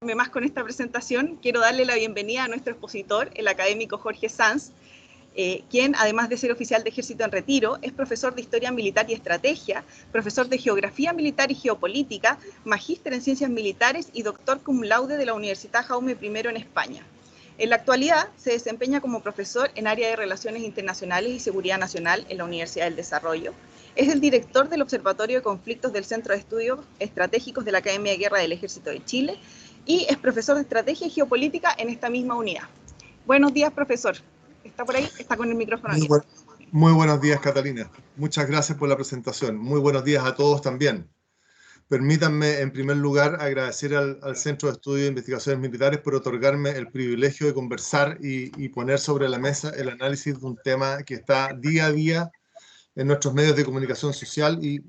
Más con esta presentación, quiero darle la bienvenida a nuestro expositor, el académico Jorge Sanz, quien, además de ser oficial de ejército en retiro, es profesor de Historia Militar y Estrategia, profesor de Geografía Militar y Geopolítica, magíster en Ciencias Militares y doctor cum laude de la Universidad Jaume I en España. En la actualidad se desempeña como profesor en área de Relaciones Internacionales y Seguridad Nacional en la Universidad del Desarrollo. Es el director del Observatorio de Conflictos del Centro de Estudios Estratégicos de la Academia de Guerra del Ejército de Chile y es profesor de Estrategia y Geopolítica en esta misma unidad. Buenos días, profesor. ¿Está por ahí? Está con el micrófono abierto. Muy buenos días, Catalina. Muchas gracias por la presentación. Muy buenos días a todos también. Permítanme, en primer lugar, agradecer al Centro de Estudios e Investigaciones Militares por otorgarme el privilegio de conversar y poner sobre la mesa el análisis de un tema que está día a día en nuestros medios de comunicación social y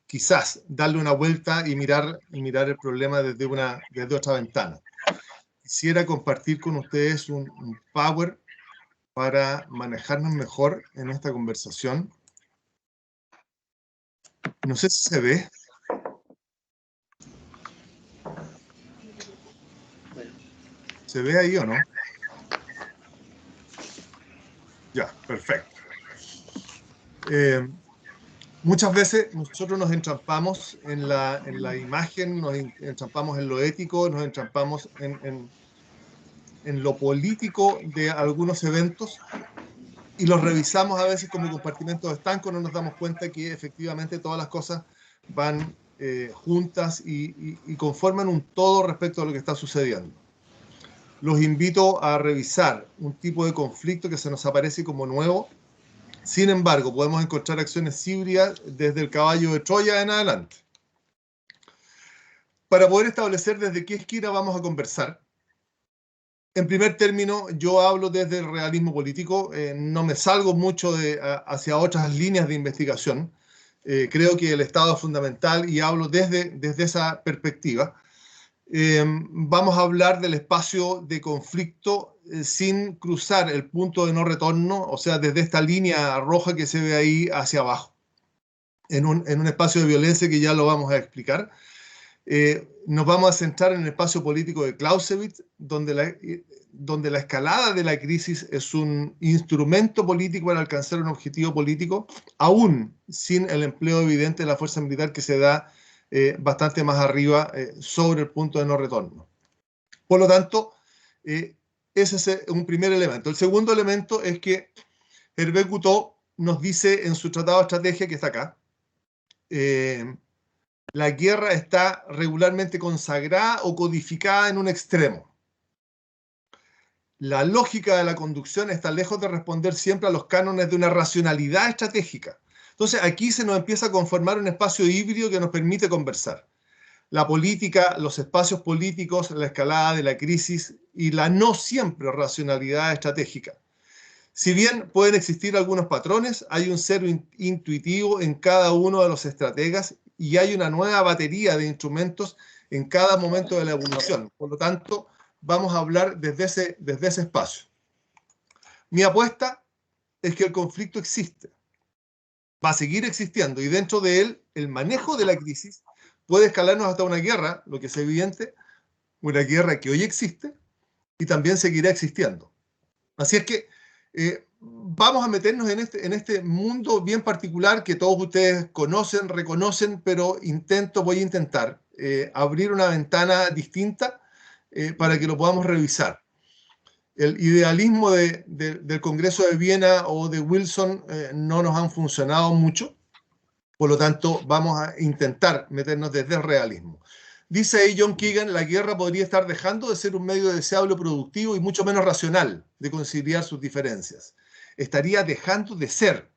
quizás darle una vuelta y mirar el problema desde otra ventana. Quisiera compartir con ustedes un power para manejarnos mejor en esta conversación. No sé si se ve. ¿Se ve ahí o no? Ya, perfecto. Muchas veces nosotros nos entrampamos en la imagen, nos entrampamos en lo ético, nos entrampamos en lo político de algunos eventos y los revisamos a veces como compartimentos estancos, no nos damos cuenta que efectivamente todas las cosas van juntas y conforman un todo respecto a lo que está sucediendo. Los invito a revisar un tipo de conflicto que se nos aparece como nuevo. Sin embargo, podemos encontrar acciones híbridas desde el caballo de Troya en adelante. Para poder establecer desde qué esquina vamos a conversar, en primer término, yo hablo desde el realismo político, no me salgo mucho hacia otras líneas de investigación. Creo que el Estado es fundamental y hablo desde esa perspectiva. Vamos a hablar del espacio de conflicto sin cruzar el punto de no retorno, o sea, desde esta línea roja que se ve ahí hacia abajo, en un espacio de violencia que ya lo vamos a explicar. Nos vamos a centrar en el espacio político de Clausewitz, donde la escalada de la crisis es un instrumento político para alcanzar un objetivo político, aún sin el empleo evidente de la fuerza militar que se da bastante más arriba sobre el punto de no retorno. Por lo tanto, ese es un primer elemento. El segundo elemento es que Hervé Couttot nos dice en su tratado de estrategia, que está acá, la guerra está regularmente consagrada o codificada en un extremo. La lógica de la conducción está lejos de responder siempre a los cánones de una racionalidad estratégica. Entonces aquí se nos empieza a conformar un espacio híbrido que nos permite conversar. La política, los espacios políticos, la escalada de la crisis y la no siempre racionalidad estratégica. Si bien pueden existir algunos patrones, hay un cero intuitivo en cada uno de los estrategas y hay una nueva batería de instrumentos en cada momento de la evolución. Por lo tanto, vamos a hablar desde ese espacio. Mi apuesta es que el conflicto existe, va a seguir existiendo y dentro de él el manejo de la crisis puede escalarnos hasta una guerra, lo que es evidente, una guerra que hoy existe y también seguirá existiendo. Así es que vamos a meternos en este mundo bien particular que todos ustedes conocen, reconocen, pero voy a intentar abrir una ventana distinta para que lo podamos revisar. El idealismo del Congreso de Viena o de Wilson no nos han funcionado mucho, por lo tanto vamos a intentar meternos desde el realismo. Dice ahí John Keegan, la guerra podría estar dejando de ser un medio deseable, productivo y mucho menos racional de conciliar sus diferencias. Estaría dejando de ser.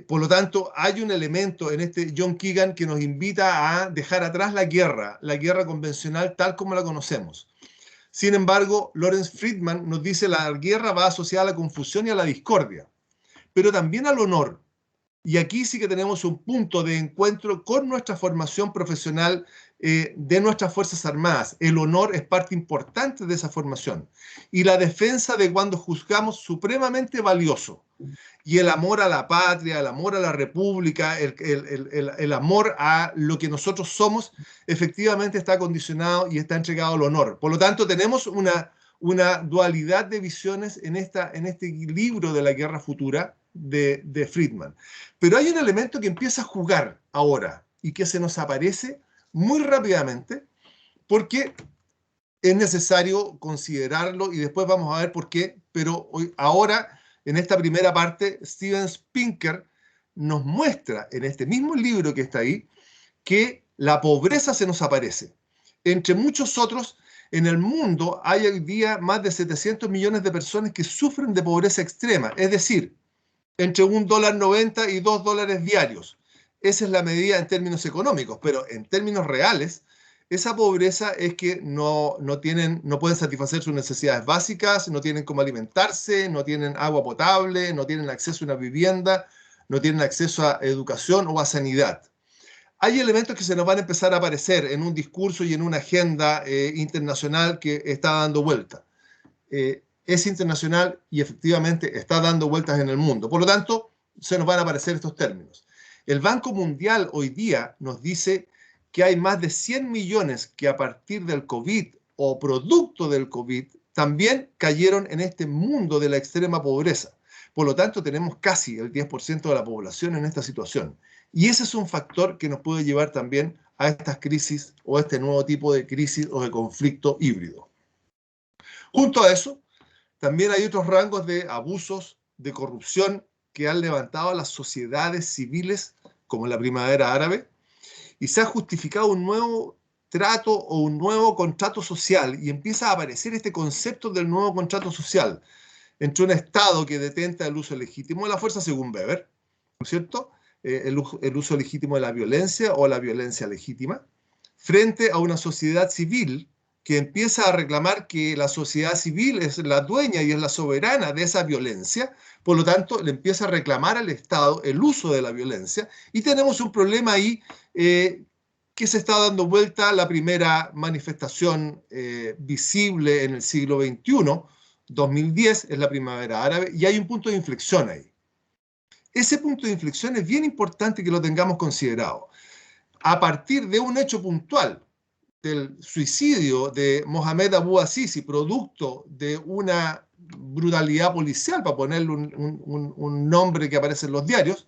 Por lo tanto, hay un elemento en este John Keegan que nos invita a dejar atrás la guerra convencional tal como la conocemos. Sin embargo, Lawrence Friedman nos dice la guerra va asociada a la confusión y a la discordia, pero también al honor. Y aquí sí que tenemos un punto de encuentro con nuestra formación profesional de nuestras Fuerzas Armadas. El honor es parte importante de esa formación. Y la defensa de cuando juzgamos supremamente valioso Y el amor a la patria, el amor a la república, el amor a lo que nosotros somos, efectivamente está condicionado y está entregado al honor. Por lo tanto, tenemos una dualidad de visiones en este libro de la guerra futura de Friedman. Pero hay un elemento que empieza a jugar ahora y que se nos aparece muy rápidamente porque es necesario considerarlo y después vamos a ver por qué, pero ahora, en esta primera parte, Steven Pinker nos muestra en este mismo libro que está ahí que la pobreza se nos aparece. Entre muchos otros, en el mundo hay hoy día más de 700 millones de personas que sufren de pobreza extrema, es decir, entre $1.90 y $2 diarios. Esa es la medida en términos económicos, pero en términos reales, esa pobreza es que no pueden satisfacer sus necesidades básicas, no tienen cómo alimentarse, no tienen agua potable, no tienen acceso a una vivienda, no tienen acceso a educación o a sanidad. Hay elementos que se nos van a empezar a aparecer en un discurso y en una agenda internacional que está dando vuelta. Es internacional y efectivamente está dando vueltas en el mundo. Por lo tanto, se nos van a aparecer estos términos. El Banco Mundial hoy día nos dice que hay más de 100 millones que a partir del COVID o producto del COVID también cayeron en este mundo de la extrema pobreza. Por lo tanto, tenemos casi el 10% de la población en esta situación. Y ese es un factor que nos puede llevar también a estas crisis o a este nuevo tipo de crisis o de conflicto híbrido. Junto a eso, también hay otros rangos de abusos, de corrupción que han levantado a las sociedades civiles, como la primavera árabe, y se ha justificado un nuevo trato o un nuevo contrato social, y empieza a aparecer este concepto del nuevo contrato social entre un Estado que detenta el uso legítimo de la fuerza, según Weber, ¿no es cierto?, el uso legítimo de la violencia o la violencia legítima, frente a una sociedad civil que empieza a reclamar que la sociedad civil es la dueña y es la soberana de esa violencia, por lo tanto, le empieza a reclamar al Estado el uso de la violencia, y tenemos un problema ahí que se está dando vuelta. La primera manifestación visible en el siglo XXI, 2010, es la primavera árabe, y hay un punto de inflexión ahí. Ese punto de inflexión es bien importante que lo tengamos considerado. A partir de un hecho puntual, del suicidio de Mohamed Abu Azizi, producto de una brutalidad policial, para ponerle un nombre que aparece en los diarios,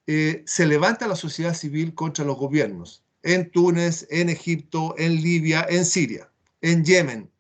se levanta la sociedad civil contra los gobiernos en Túnez, en Egipto, en Libia, en Siria, en Yemen.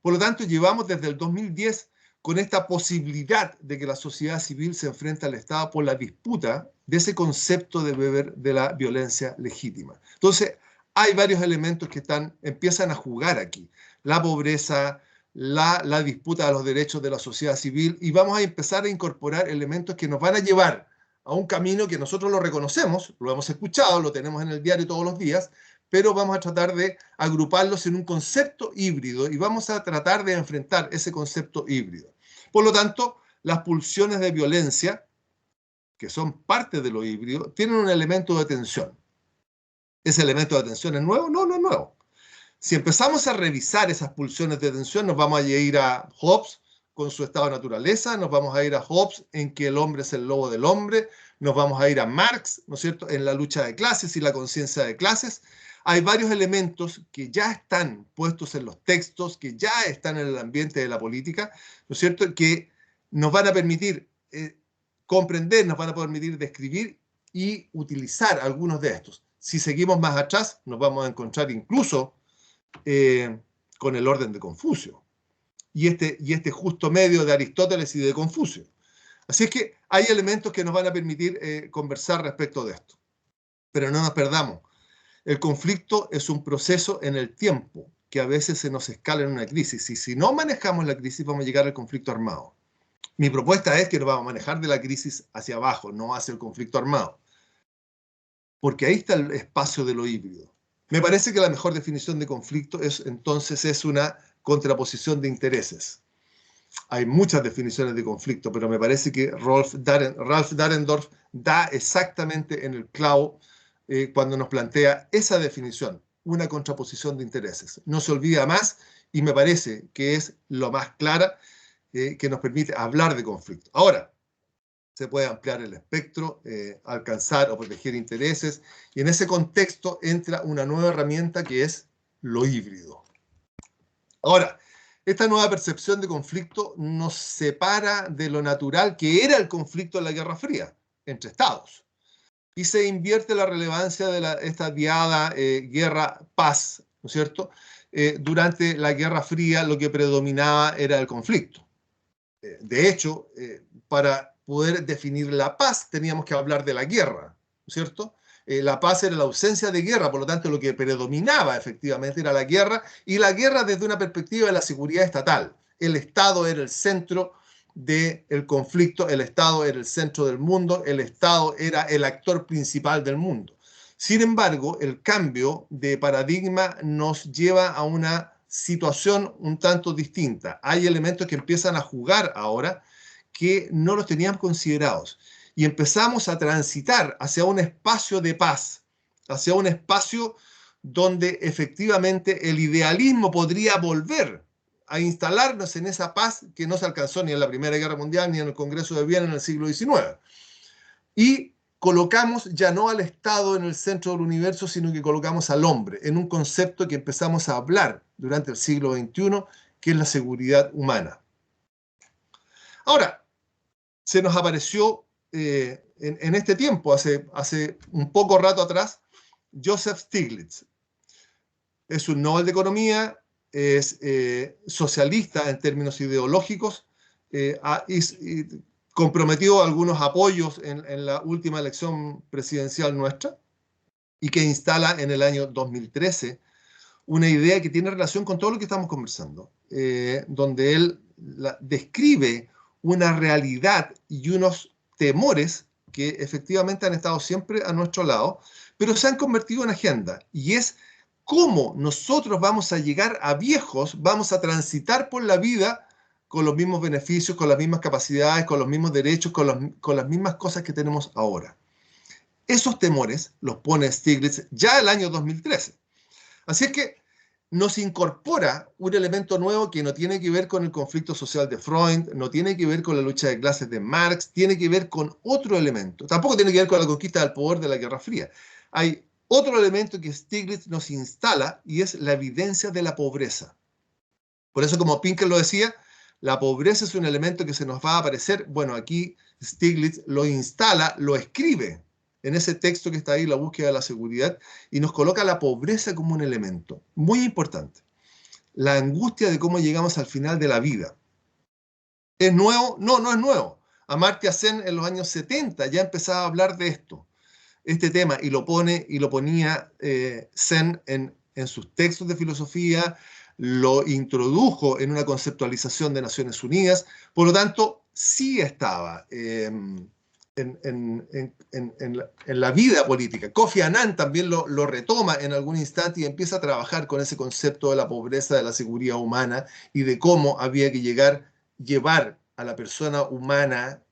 Por lo tanto, llevamos desde el 2010 con esta posibilidad de que la sociedad civil se enfrenta al Estado por la disputa de ese concepto de Weber de la violencia legítima. Entonces, hay varios elementos que empiezan a jugar aquí. La pobreza, la disputa de los derechos de la sociedad civil, y vamos a empezar a incorporar elementos que nos van a llevar a un camino que nosotros lo reconocemos, lo hemos escuchado, lo tenemos en el diario todos los días, pero vamos a tratar de agruparlos en un concepto híbrido y vamos a tratar de enfrentar ese concepto híbrido. Por lo tanto, las pulsiones de violencia, que son parte de lo híbrido, tienen un elemento de tensión. ¿Ese elemento de tensión es nuevo? No, no es nuevo. Si empezamos a revisar esas pulsiones de tensión, nos vamos a ir a Hobbes con su estado de naturaleza, nos vamos a ir a Hobbes en que el hombre es el lobo del hombre, nos vamos a ir a Marx, ¿no es cierto?, en la lucha de clases y la conciencia de clases. Hay varios elementos que ya están puestos en los textos, que ya están en el ambiente de la política, ¿no es cierto?, que nos van a permitir comprender, nos van a permitir describir y utilizar algunos de estos. Si seguimos más atrás, nos vamos a encontrar incluso con el orden de Confucio y este justo medio de Aristóteles y de Confucio. Así es que hay elementos que nos van a permitir conversar respecto de esto. Pero no nos perdamos. El conflicto es un proceso en el tiempo que a veces se nos escala en una crisis. Y si no manejamos la crisis, vamos a llegar al conflicto armado. Mi propuesta es que nos vamos a manejar de la crisis hacia abajo, no hacia el conflicto armado. Porque ahí está el espacio de lo híbrido. Me parece que la mejor definición de conflicto entonces es una contraposición de intereses. Hay muchas definiciones de conflicto, pero me parece que Ralph Dahrendorf da exactamente en el clavo cuando nos plantea esa definición, una contraposición de intereses. No se olvida más, y me parece que es lo más clara, que nos permite hablar de conflicto. Ahora, se puede ampliar el espectro, alcanzar o proteger intereses, y en ese contexto entra una nueva herramienta que es lo híbrido. Ahora, esta nueva percepción de conflicto nos separa de lo natural que era el conflicto en la Guerra Fría, entre Estados, y se invierte la relevancia de esta diada guerra-paz, ¿no es cierto? Durante la Guerra Fría lo que predominaba era el conflicto. De hecho, para poder definir la paz teníamos que hablar de la guerra, ¿no es cierto? La paz era la ausencia de guerra, por lo tanto lo que predominaba efectivamente era la guerra, y la guerra desde una perspectiva de la seguridad estatal. El Estado era el centro del conflicto, el Estado era el centro del mundo, el Estado era el actor principal del mundo. Sin embargo, el cambio de paradigma nos lleva a una situación un tanto distinta. Hay elementos que empiezan a jugar ahora que no los teníamos considerados. Y empezamos a transitar hacia un espacio de paz, hacia un espacio donde efectivamente el idealismo podría volver a instalarnos en esa paz que no se alcanzó ni en la Primera Guerra Mundial ni en el Congreso de Viena en el siglo XIX. Y colocamos ya no al Estado en el centro del universo, sino que colocamos al hombre en un concepto que empezamos a hablar durante el siglo XXI, que es la seguridad humana. Ahora, se nos apareció en este tiempo, hace un poco rato atrás, Joseph Stiglitz. Es un Nobel de Economía, es socialista en términos ideológicos, comprometió algunos apoyos en la última elección presidencial nuestra, y que instala en el año 2013 una idea que tiene relación con todo lo que estamos conversando, donde él describe una realidad y unos temores que efectivamente han estado siempre a nuestro lado, pero se han convertido en agenda, y es cómo nosotros vamos a llegar a viejos, vamos a transitar por la vida con los mismos beneficios, con las mismas capacidades, con los mismos derechos, con las mismas cosas que tenemos ahora. Esos temores los pone Stiglitz ya el año 2013. Así es que nos incorpora un elemento nuevo que no tiene que ver con el conflicto social de Freud, no tiene que ver con la lucha de clases de Marx, tiene que ver con otro elemento. Tampoco tiene que ver con la conquista del poder de la Guerra Fría. Hay otro elemento que Stiglitz nos instala, y es la evidencia de la pobreza. Por eso, como Pinker lo decía, la pobreza es un elemento que se nos va a aparecer. Bueno, aquí Stiglitz lo instala, lo escribe en ese texto que está ahí, La búsqueda de la seguridad, y nos coloca la pobreza como un elemento muy importante. La angustia de cómo llegamos al final de la vida. ¿Es nuevo? No, no es nuevo. Amartya Sen en los años 70 ya empezaba a hablar de este tema, y lo ponía Sen en sus textos de filosofía, lo introdujo en una conceptualización de Naciones Unidas. Por lo tanto, sí estaba en la vida política. Kofi Annan también lo retoma en algún instante y empieza a trabajar con ese concepto de la pobreza, de la seguridad humana, y de cómo había que llevar a la persona humana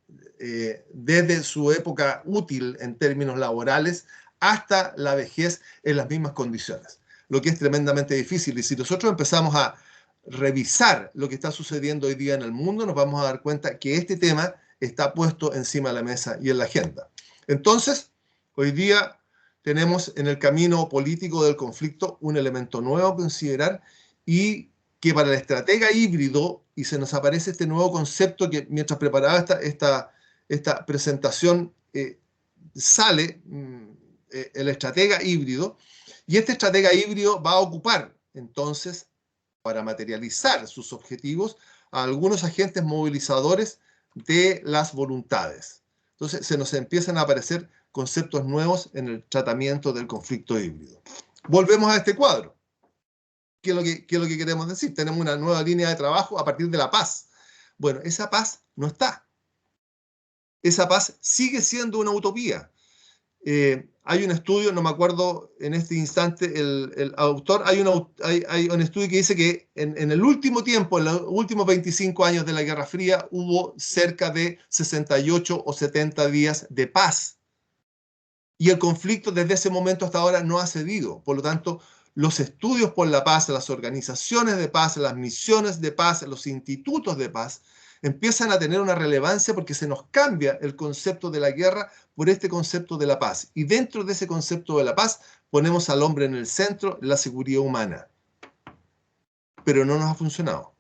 desde su época útil en términos laborales hasta la vejez en las mismas condiciones, lo que es tremendamente difícil. Y si nosotros empezamos a revisar lo que está sucediendo hoy día en el mundo, nos vamos a dar cuenta que este tema está puesto encima de la mesa y en la agenda. Entonces, hoy día tenemos en el camino político del conflicto un elemento nuevo a considerar, y que para el estratega híbrido, y se nos aparece este nuevo concepto que mientras preparaba esta presentación sale el estratega híbrido, y este estratega híbrido va a ocupar entonces, para materializar sus objetivos, a algunos agentes movilizadores de las voluntades. Entonces se nos empiezan a aparecer conceptos nuevos en el tratamiento del conflicto híbrido. Volvemos a este cuadro. ¿Qué es lo que queremos decir? Tenemos una nueva línea de trabajo a partir de la paz. Bueno, esa paz no está. Esa paz sigue siendo una utopía. Hay un estudio, no me acuerdo en este instante el autor, hay un estudio que dice que en el último tiempo, en los últimos 25 años de la Guerra Fría, hubo cerca de 68 o 70 días de paz. Y el conflicto desde ese momento hasta ahora no ha cedido. Por lo tanto, los estudios por la paz, las organizaciones de paz, las misiones de paz, los institutos de paz, empiezan a tener una relevancia porque se nos cambia el concepto de la guerra por este concepto de la paz. Y dentro de ese concepto de la paz ponemos al hombre en el centro, la seguridad humana. Pero no nos ha funcionado.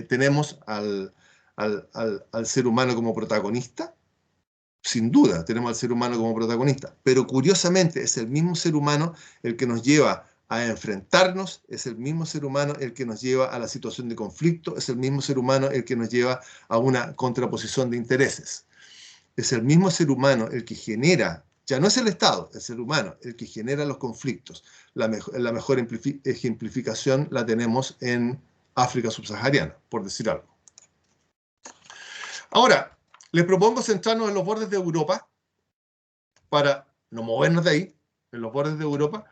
Tenemos al ser humano como protagonista, sin duda tenemos al ser humano como protagonista, pero curiosamente es el mismo ser humano el que nos lleva a enfrentarnos, es el mismo ser humano el que nos lleva a la situación de conflicto, es el mismo ser humano el que nos lleva a una contraposición de intereses. Es el mismo ser humano el que genera, ya no es el Estado, el ser humano el que genera los conflictos. La mejor ejemplificación la tenemos en África subsahariana, por decir algo. Ahora, les propongo centrarnos en los bordes de Europa para no movernos de ahí, en los bordes de Europa,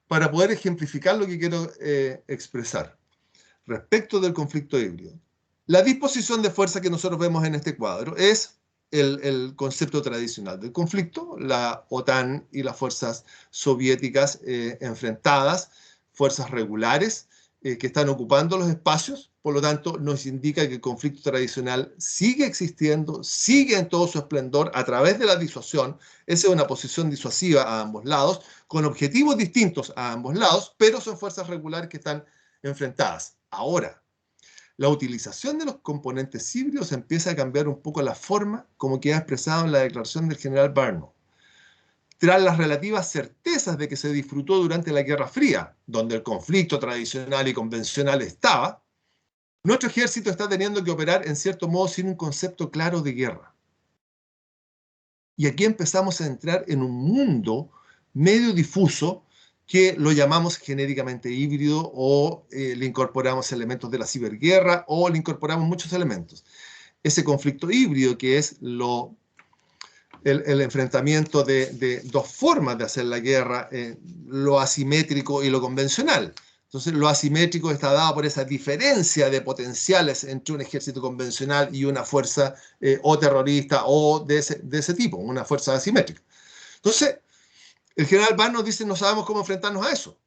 para poder ejemplificar lo que quiero expresar respecto del conflicto híbrido. La disposición de fuerza que nosotros vemos en este cuadro es el concepto tradicional del conflicto, la OTAN y las fuerzas soviéticas enfrentadas, fuerzas regulares que están ocupando los espacios. Por lo tanto, nos indica que el conflicto tradicional sigue existiendo, sigue en todo su esplendor a través de la disuasión. Esa es una posición disuasiva a ambos lados, con objetivos distintos a ambos lados, pero son fuerzas regulares que están enfrentadas. Ahora, la utilización de los componentes híbridos empieza a cambiar un poco la forma como queda expresado en la declaración del general Barno. Tras las relativas certezas de que se disfrutó durante la Guerra Fría, donde el conflicto tradicional y convencional estaba, nuestro ejército está teniendo que operar en cierto modo sin un concepto claro de guerra. Y aquí empezamos a entrar en un mundo medio difuso que lo llamamos genéricamente híbrido o le incorporamos elementos de la ciberguerra o le incorporamos muchos elementos. Ese conflicto híbrido que es el enfrentamiento de dos formas de hacer la guerra, lo asimétrico y lo convencional. Entonces, lo asimétrico está dado por esa diferencia de potenciales entre un ejército convencional y una fuerza o terrorista o de ese tipo, una fuerza asimétrica. Entonces, el general Barno dice, no sabemos cómo enfrentarnos a eso.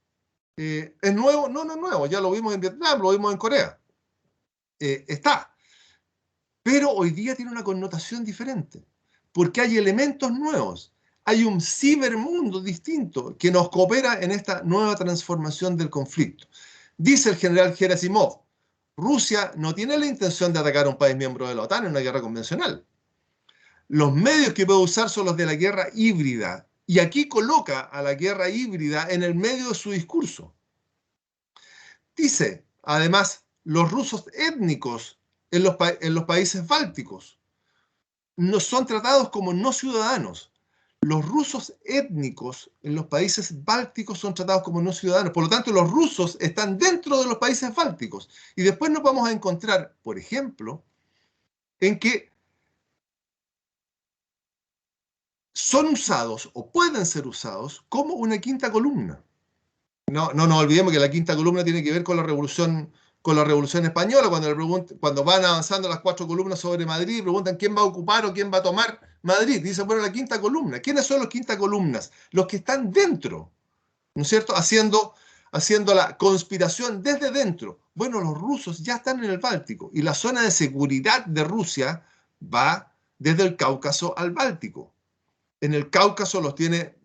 ¿Es nuevo? No, no es nuevo. Ya lo vimos en Vietnam, lo vimos en Corea. Está. Pero hoy día tiene una connotación diferente, porque hay elementos nuevos. Hay un cibermundo distinto que nos coopera en esta nueva transformación del conflicto. Dice el general Gerasimov, Rusia no tiene la intención de atacar a un país miembro de la OTAN en una guerra convencional. Los medios que puede usar son los de la guerra híbrida. Y aquí coloca a la guerra híbrida en el medio de su discurso. Dice, además, los rusos étnicos en los países bálticos no son tratados como no ciudadanos. Los rusos étnicos en los países bálticos son tratados como no ciudadanos. Por lo tanto, los rusos están dentro de los países bálticos. Y después nos vamos a encontrar, por ejemplo, en que son usados o pueden ser usados como una quinta columna. No nos olvidemos que la quinta columna tiene que ver con la Revolución Española, cuando van avanzando las 4 columnas sobre Madrid y preguntan quién va a ocupar o quién va a tomar Madrid. Dicen, bueno, la quinta columna. ¿Quiénes son los quinta columnas? Los que están dentro, ¿no es cierto? Haciendo la conspiración desde dentro. Bueno, los rusos ya están en el Báltico y la zona de seguridad de Rusia va desde el Cáucaso al Báltico. En el Cáucaso los tiene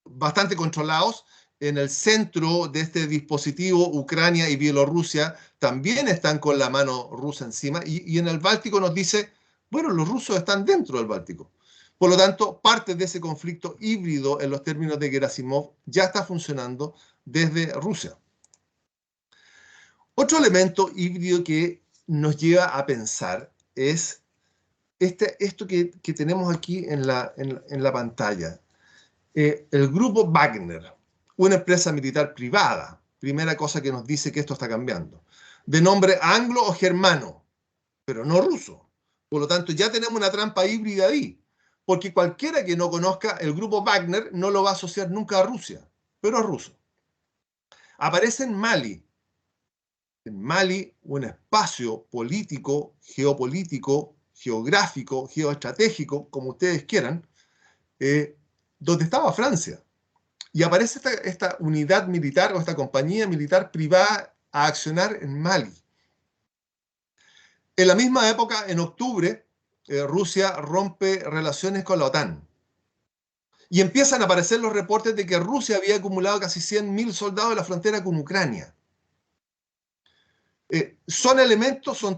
bastante controlados. En el centro de este dispositivo, Ucrania y Bielorrusia también están con la mano rusa encima. Y en el Báltico nos dice, bueno, los rusos están dentro del Báltico. Por lo tanto, parte de ese conflicto híbrido en los términos de Gerasimov ya está funcionando desde Rusia. Otro elemento híbrido que nos lleva a pensar es esto que tenemos aquí en la pantalla. El grupo Wagner, una empresa militar privada, primera cosa que nos dice que esto está cambiando, de nombre anglo o germano, pero no ruso. Por lo tanto, ya tenemos una trampa híbrida ahí, porque cualquiera que no conozca el grupo Wagner no lo va a asociar nunca a Rusia, pero es ruso. Aparece en Mali. En Mali, un espacio político, geopolítico, geográfico, geoestratégico, como ustedes quieran, donde estaba Francia. Y aparece esta unidad militar o esta compañía militar privada a accionar en Mali. En la misma época, en octubre, Rusia rompe relaciones con la OTAN. Y empiezan a aparecer los reportes de que Rusia había acumulado casi 100.000 soldados en la frontera con Ucrania. Son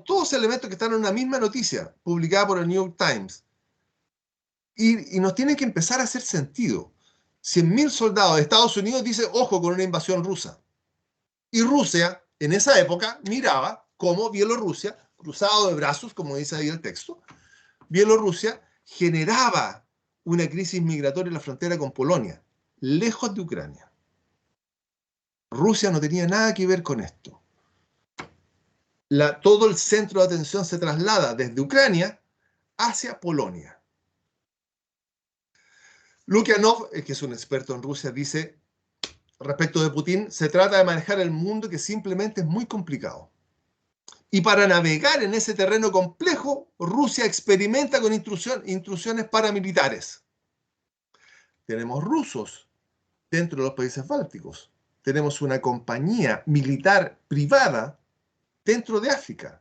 todos elementos que están en una misma noticia, publicada por el New York Times. Y nos tienen que empezar a hacer sentido. 100.000 soldados de Estados Unidos dice, ojo con una invasión rusa. Y Rusia, en esa época, miraba cómo Bielorrusia, cruzado de brazos, como dice ahí el texto, Bielorrusia generaba una crisis migratoria en la frontera con Polonia, lejos de Ucrania. Rusia no tenía nada que ver con esto. Todo el centro de atención se traslada desde Ucrania hacia Polonia. Lukyanov, que es un experto en Rusia, dice, respecto de Putin, se trata de manejar el mundo que simplemente es muy complicado. Y para navegar en ese terreno complejo, Rusia experimenta con intrusiones paramilitares. Tenemos rusos dentro de los países bálticos. Tenemos una compañía militar privada dentro de África,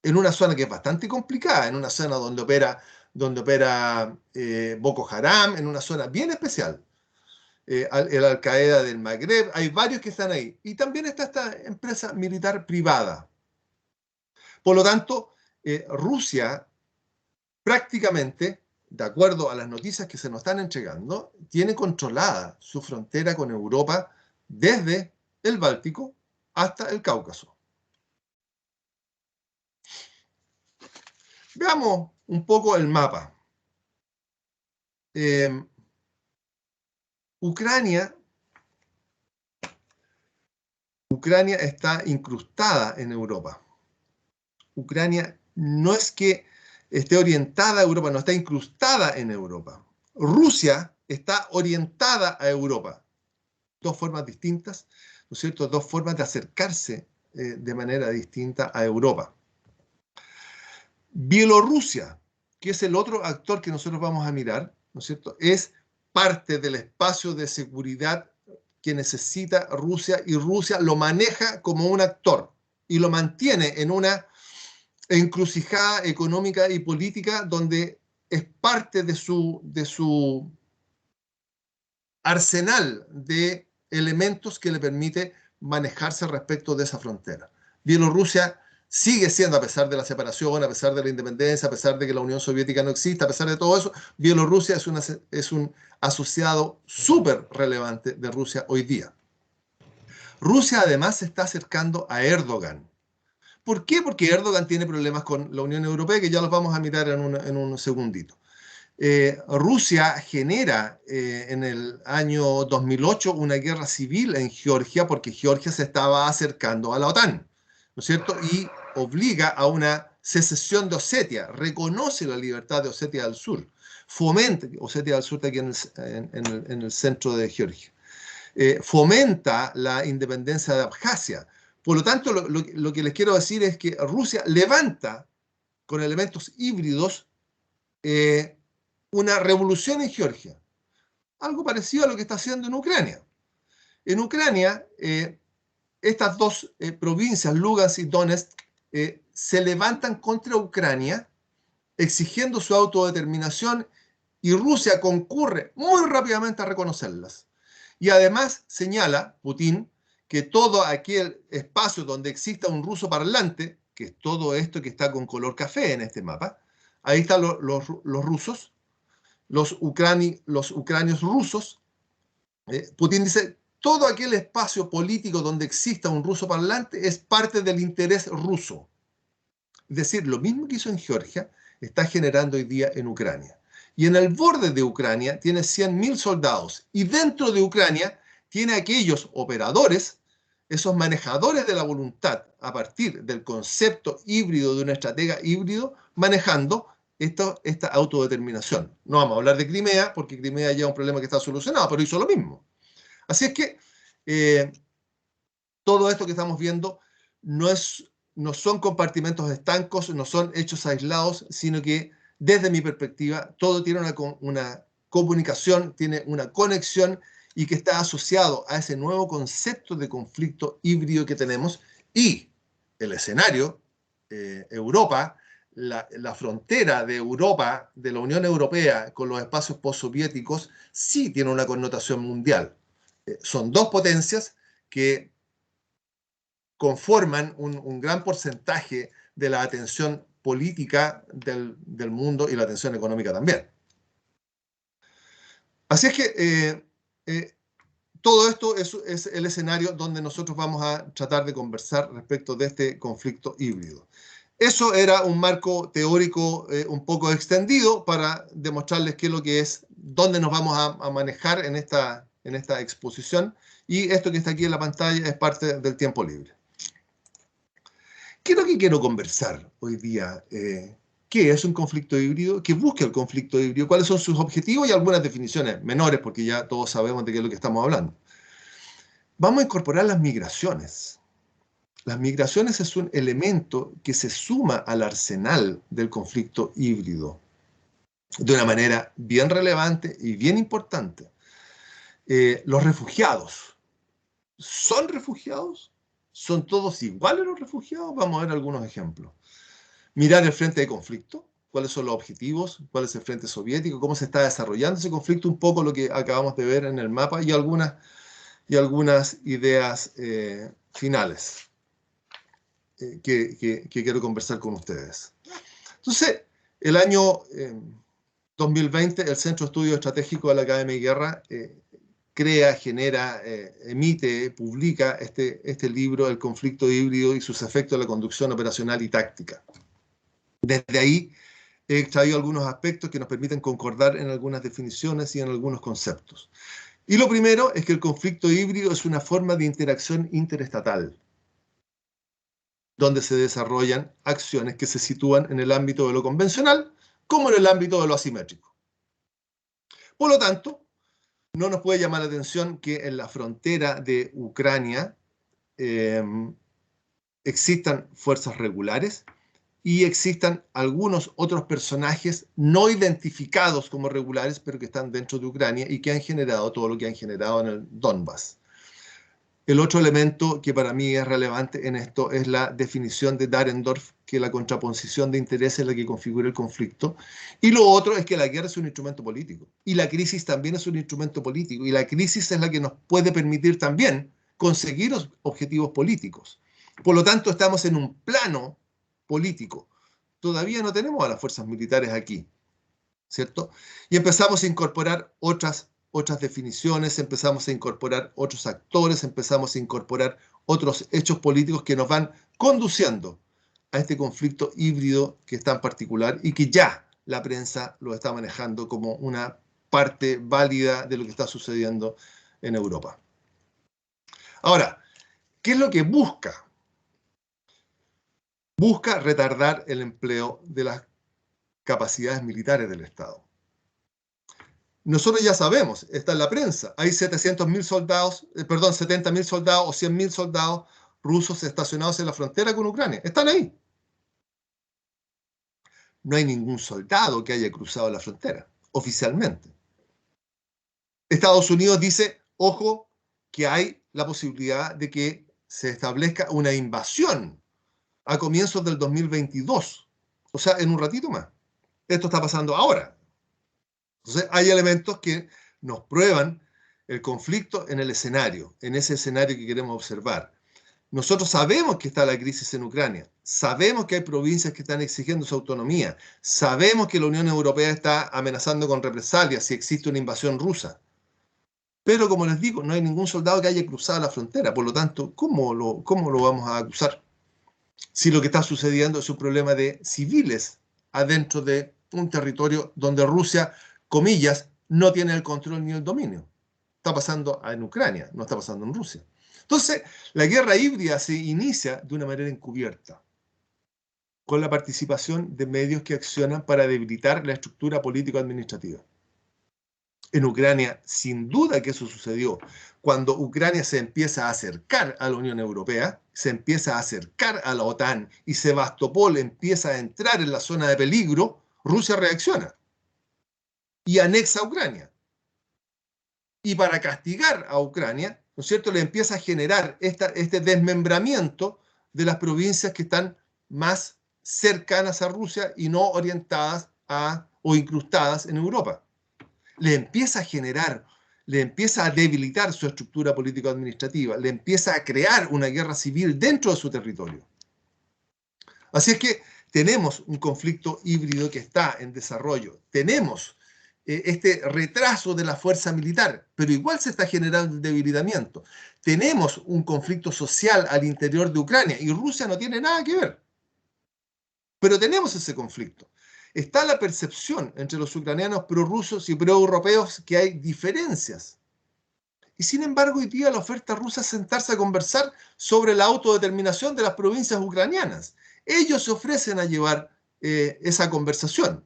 en una zona que es bastante complicada, en una zona donde opera Boko Haram, en una zona bien especial. El Al-Qaeda del Magreb, hay varios que están ahí. Y también está esta empresa militar privada. Por lo tanto, Rusia prácticamente, de acuerdo a las noticias que se nos están entregando, tiene controlada su frontera con Europa desde el Báltico hasta el Cáucaso. Veamos un poco el mapa. Ucrania está incrustada en Europa. Ucrania no es que esté orientada a Europa, no está incrustada en Europa. Rusia está orientada a Europa. Dos formas distintas, ¿no es cierto? Dos formas de acercarse de manera distinta a Europa. Bielorrusia, que es el otro actor que nosotros vamos a mirar, ¿no es cierto? Es parte del espacio de seguridad que necesita Rusia y Rusia lo maneja como un actor y lo mantiene en una encrucijada económica y política donde es parte de su arsenal de elementos que le permite manejarse respecto de esa frontera. Bielorrusia sigue siendo, a pesar de la separación, a pesar de la independencia, a pesar de que la Unión Soviética no existe, a pesar de todo eso, Bielorrusia es un asociado súper relevante de Rusia hoy día. Rusia además se está acercando a Erdogan. ¿Por qué? Porque Erdogan tiene problemas con la Unión Europea, que ya los vamos a mirar en un segundito. Rusia genera en el año 2008 una guerra civil en Georgia porque Georgia se estaba acercando a la OTAN, ¿no es cierto? Y obliga a una secesión de Osetia, reconoce la libertad de Osetia del Sur, fomenta, Osetia del Sur está aquí en el centro de Georgia, fomenta la independencia de Abjasia. Por lo tanto, lo que les quiero decir es que Rusia levanta con elementos híbridos una revolución en Georgia. Algo parecido a lo que está haciendo en Ucrania. En Ucrania, estas dos provincias, Lugansk y Donetsk, se levantan contra Ucrania, exigiendo su autodeterminación, y Rusia concurre muy rápidamente a reconocerlas. Y además señala Putin que todo aquel espacio donde exista un ruso parlante, que es todo esto que está con color café en este mapa, ahí están los rusos, los ucranios rusos. Putin dice, todo aquel espacio político donde exista un ruso parlante es parte del interés ruso. Es decir, lo mismo que hizo en Georgia, está generando hoy día en Ucrania. Y en el borde de Ucrania tiene 100.000 soldados. Y dentro de Ucrania tiene aquellos operadores, esos manejadores de la voluntad, a partir del concepto híbrido de un estratega híbrido, manejando esta autodeterminación. No vamos a hablar de Crimea, porque Crimea ya es un problema que está solucionado, pero hizo lo mismo. Así es que todo esto que estamos viendo no son compartimentos estancos, no son hechos aislados, sino que desde mi perspectiva todo tiene una comunicación, tiene una conexión y que está asociado a ese nuevo concepto de conflicto híbrido que tenemos, y el escenario Europa, la frontera de Europa, de la Unión Europea con los espacios postsoviéticos, sí tiene una connotación mundial. Son dos potencias que conforman un gran porcentaje de la atención política del mundo y la atención económica también. Así es que todo esto es el escenario donde nosotros vamos a tratar de conversar respecto de este conflicto híbrido. Eso era un marco teórico un poco extendido para demostrarles qué es lo que es, dónde nos vamos a manejar en esta exposición, y esto que está aquí en la pantalla es parte del tiempo libre. ¿Qué es lo que quiero conversar hoy día? ¿Qué es un conflicto híbrido? ¿Qué busca el conflicto híbrido? ¿Cuáles son sus objetivos? Y algunas definiciones menores, porque ya todos sabemos de qué es lo que estamos hablando. Vamos a incorporar las migraciones. Las migraciones es un elemento que se suma al arsenal del conflicto híbrido de una manera bien relevante y bien importante. Los refugiados. ¿Son refugiados? ¿Son todos iguales los refugiados? Vamos a ver algunos ejemplos. Mirar el frente de conflicto, cuáles son los objetivos, cuál es el frente soviético, cómo se está desarrollando ese conflicto, un poco lo que acabamos de ver en el mapa, y algunas ideas finales que quiero conversar con ustedes. Entonces, el año 2020, el Centro de Estudios Estratégicos de la Academia de Guerra crea, genera, emite, publica este libro, El conflicto híbrido y sus efectos en la conducción operacional y táctica. Desde ahí he extraído algunos aspectos que nos permiten concordar en algunas definiciones y en algunos conceptos. Y lo primero es que el conflicto híbrido es una forma de interacción interestatal, donde se desarrollan acciones que se sitúan en el ámbito de lo convencional como en el ámbito de lo asimétrico. Por lo tanto, no nos puede llamar la atención que en la frontera de Ucrania existan fuerzas regulares y existan algunos otros personajes no identificados como regulares, pero que están dentro de Ucrania y que han generado todo lo que han generado en el Donbass. El otro elemento que para mí es relevante en esto es la definición de Dahrendorf, que la contraposición de intereses es la que configura el conflicto. Y lo otro es que la guerra es un instrumento político. Y la crisis también es un instrumento político. Y la crisis es la que nos puede permitir también conseguir los objetivos políticos. Por lo tanto, estamos en un plano político. Todavía no tenemos a las fuerzas militares aquí, ¿cierto? Y empezamos a incorporar otras definiciones, empezamos a incorporar otros actores, empezamos a incorporar otros hechos políticos que nos van conduciendo a este conflicto híbrido que es tan particular y que ya la prensa lo está manejando como una parte válida de lo que está sucediendo en Europa. Ahora, ¿qué es lo que busca? Busca retardar el empleo de las capacidades militares del Estado. Nosotros ya sabemos, está en la prensa, hay 70.000 soldados, 70.000 soldados o 100.000 soldados rusos estacionados en la frontera con Ucrania. Están ahí. No hay ningún soldado que haya cruzado la frontera, oficialmente. Estados Unidos dice, ojo, que hay la posibilidad de que se establezca una invasión a comienzos del 2022. O sea, en un ratito más. Esto está pasando ahora. Entonces, hay elementos que nos prueban el conflicto en el escenario, en ese escenario que queremos observar. Nosotros sabemos que está la crisis en Ucrania, sabemos que hay provincias que están exigiendo su autonomía, sabemos que la Unión Europea está amenazando con represalias si existe una invasión rusa. Pero, como les digo, no hay ningún soldado que haya cruzado la frontera. Por lo tanto, ¿cómo lo vamos a acusar? Si lo que está sucediendo es un problema de civiles adentro de un territorio donde Rusia, comillas, no tiene el control ni el dominio. Está pasando en Ucrania, no está pasando en Rusia. Entonces, la guerra híbrida se inicia de una manera encubierta, con la participación de medios que accionan para debilitar la estructura político-administrativa. En Ucrania, sin duda que eso sucedió. Cuando Ucrania se empieza a acercar a la Unión Europea, se empieza a acercar a la OTAN y Sebastopol empieza a entrar en la zona de peligro, Rusia reacciona y anexa a Ucrania. Y para castigar a Ucrania, ¿no es cierto?, le empieza a generar este desmembramiento de las provincias que están más cercanas a Rusia y no orientadas o incrustadas en Europa. Le empieza a generar, le empieza a debilitar su estructura político-administrativa, le empieza a crear una guerra civil dentro de su territorio. Así es que tenemos un conflicto híbrido que está en desarrollo. Tenemos este retraso de la fuerza militar, pero igual se está generando un debilitamiento. Tenemos un conflicto social al interior de Ucrania y Rusia no tiene nada que ver. Pero tenemos ese conflicto. Está la percepción entre los ucranianos prorrusos y proeuropeos que hay diferencias. Y sin embargo, hoy día la oferta rusa es sentarse a conversar sobre la autodeterminación de las provincias ucranianas. Ellos se ofrecen a llevar esa conversación.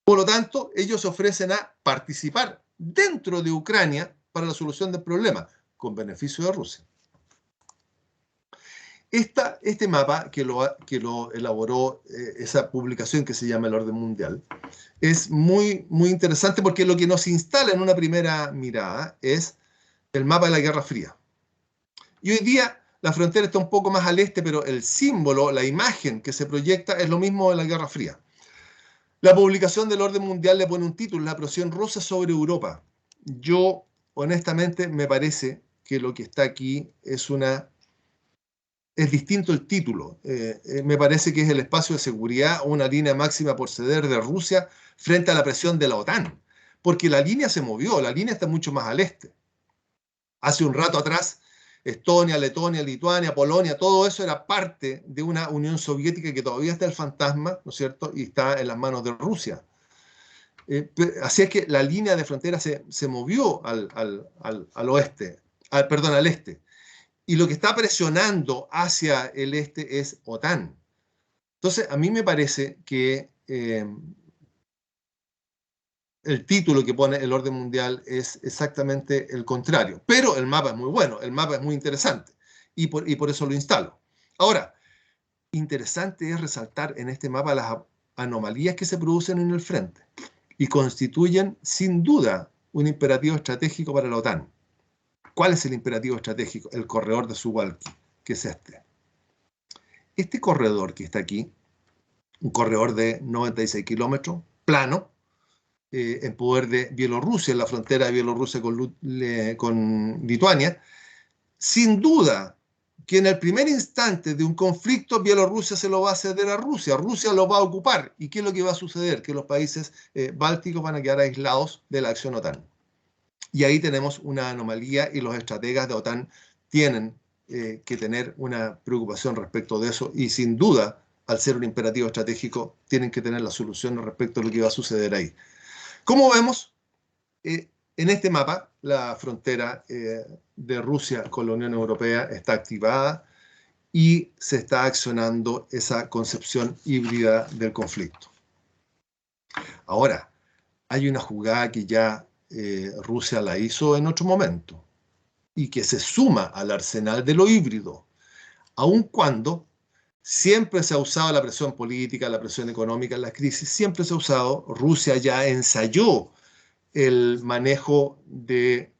Por lo tanto, ellos se ofrecen a participar dentro de Ucrania para la solución del problema, con beneficio de Rusia. Este mapa que lo elaboró esa publicación que se llama El Orden Mundial es muy, muy interesante porque lo que nos instala en una primera mirada es el mapa de la Guerra Fría. Y hoy día la frontera está un poco más al este, pero el símbolo, la imagen que se proyecta es lo mismo de la Guerra Fría. La publicación del Orden Mundial le pone un título, La presión rusa sobre Europa. Yo, honestamente, me parece que lo que está aquí es distinto el título. Me parece que es el espacio de seguridad o una línea máxima por ceder de Rusia frente a la presión de la OTAN. Porque la línea se movió, la línea está mucho más al este. Hace un rato atrás, Estonia, Letonia, Lituania, Polonia, todo eso era parte de una Unión Soviética que todavía está el fantasma, ¿no es cierto? Y está en las manos de Rusia. Así es que la línea de frontera se movió al oeste, perdón, al este. Y lo que está presionando hacia el este es OTAN. Entonces, a mí me parece que el título que pone El Orden Mundial es exactamente el contrario. Pero el mapa es muy bueno, el mapa es muy interesante. Y por eso lo instalo. Ahora, interesante es resaltar en este mapa las anomalías que se producen en el frente y constituyen, sin duda, un imperativo estratégico para la OTAN. ¿Cuál es el imperativo estratégico? El corredor de Suwalki, que es este. Este corredor que está aquí, un corredor de 96 kilómetros, plano, en poder de Bielorrusia, en la frontera de Bielorrusia con Lituania, sin duda que en el primer instante de un conflicto Bielorrusia se lo va a ceder a Rusia, Rusia lo va a ocupar. ¿Y qué es lo que va a suceder? Que los países bálticos van a quedar aislados de la acción OTAN. Y ahí tenemos una anomalía y los estrategas de OTAN tienen que tener una preocupación respecto de eso y sin duda, al ser un imperativo estratégico, tienen que tener la solución respecto a lo que va a suceder ahí. Como vemos, en este mapa, la frontera de Rusia con la Unión Europea está activada y se está accionando esa concepción híbrida del conflicto. Ahora, hay una jugada que ya Rusia la hizo en otro momento y que se suma al arsenal de lo híbrido, aun cuando siempre se ha usado la presión política, la presión económica en la crisis, siempre se ha usado. Rusia ya ensayó el manejo de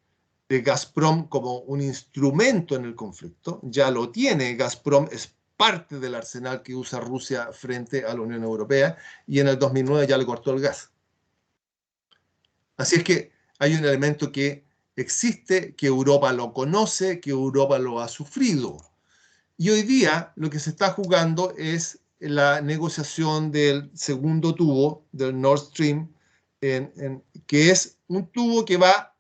Gazprom como un instrumento en el conflicto, ya lo tiene. Gazprom es parte del arsenal que usa Rusia frente a la Unión Europea y en el 2009 ya le cortó el gas. Así es que hay un elemento que existe, que Europa lo conoce, que Europa lo ha sufrido. Y hoy día lo que se está jugando es la negociación del segundo tubo, del Nord Stream, que es un tubo que va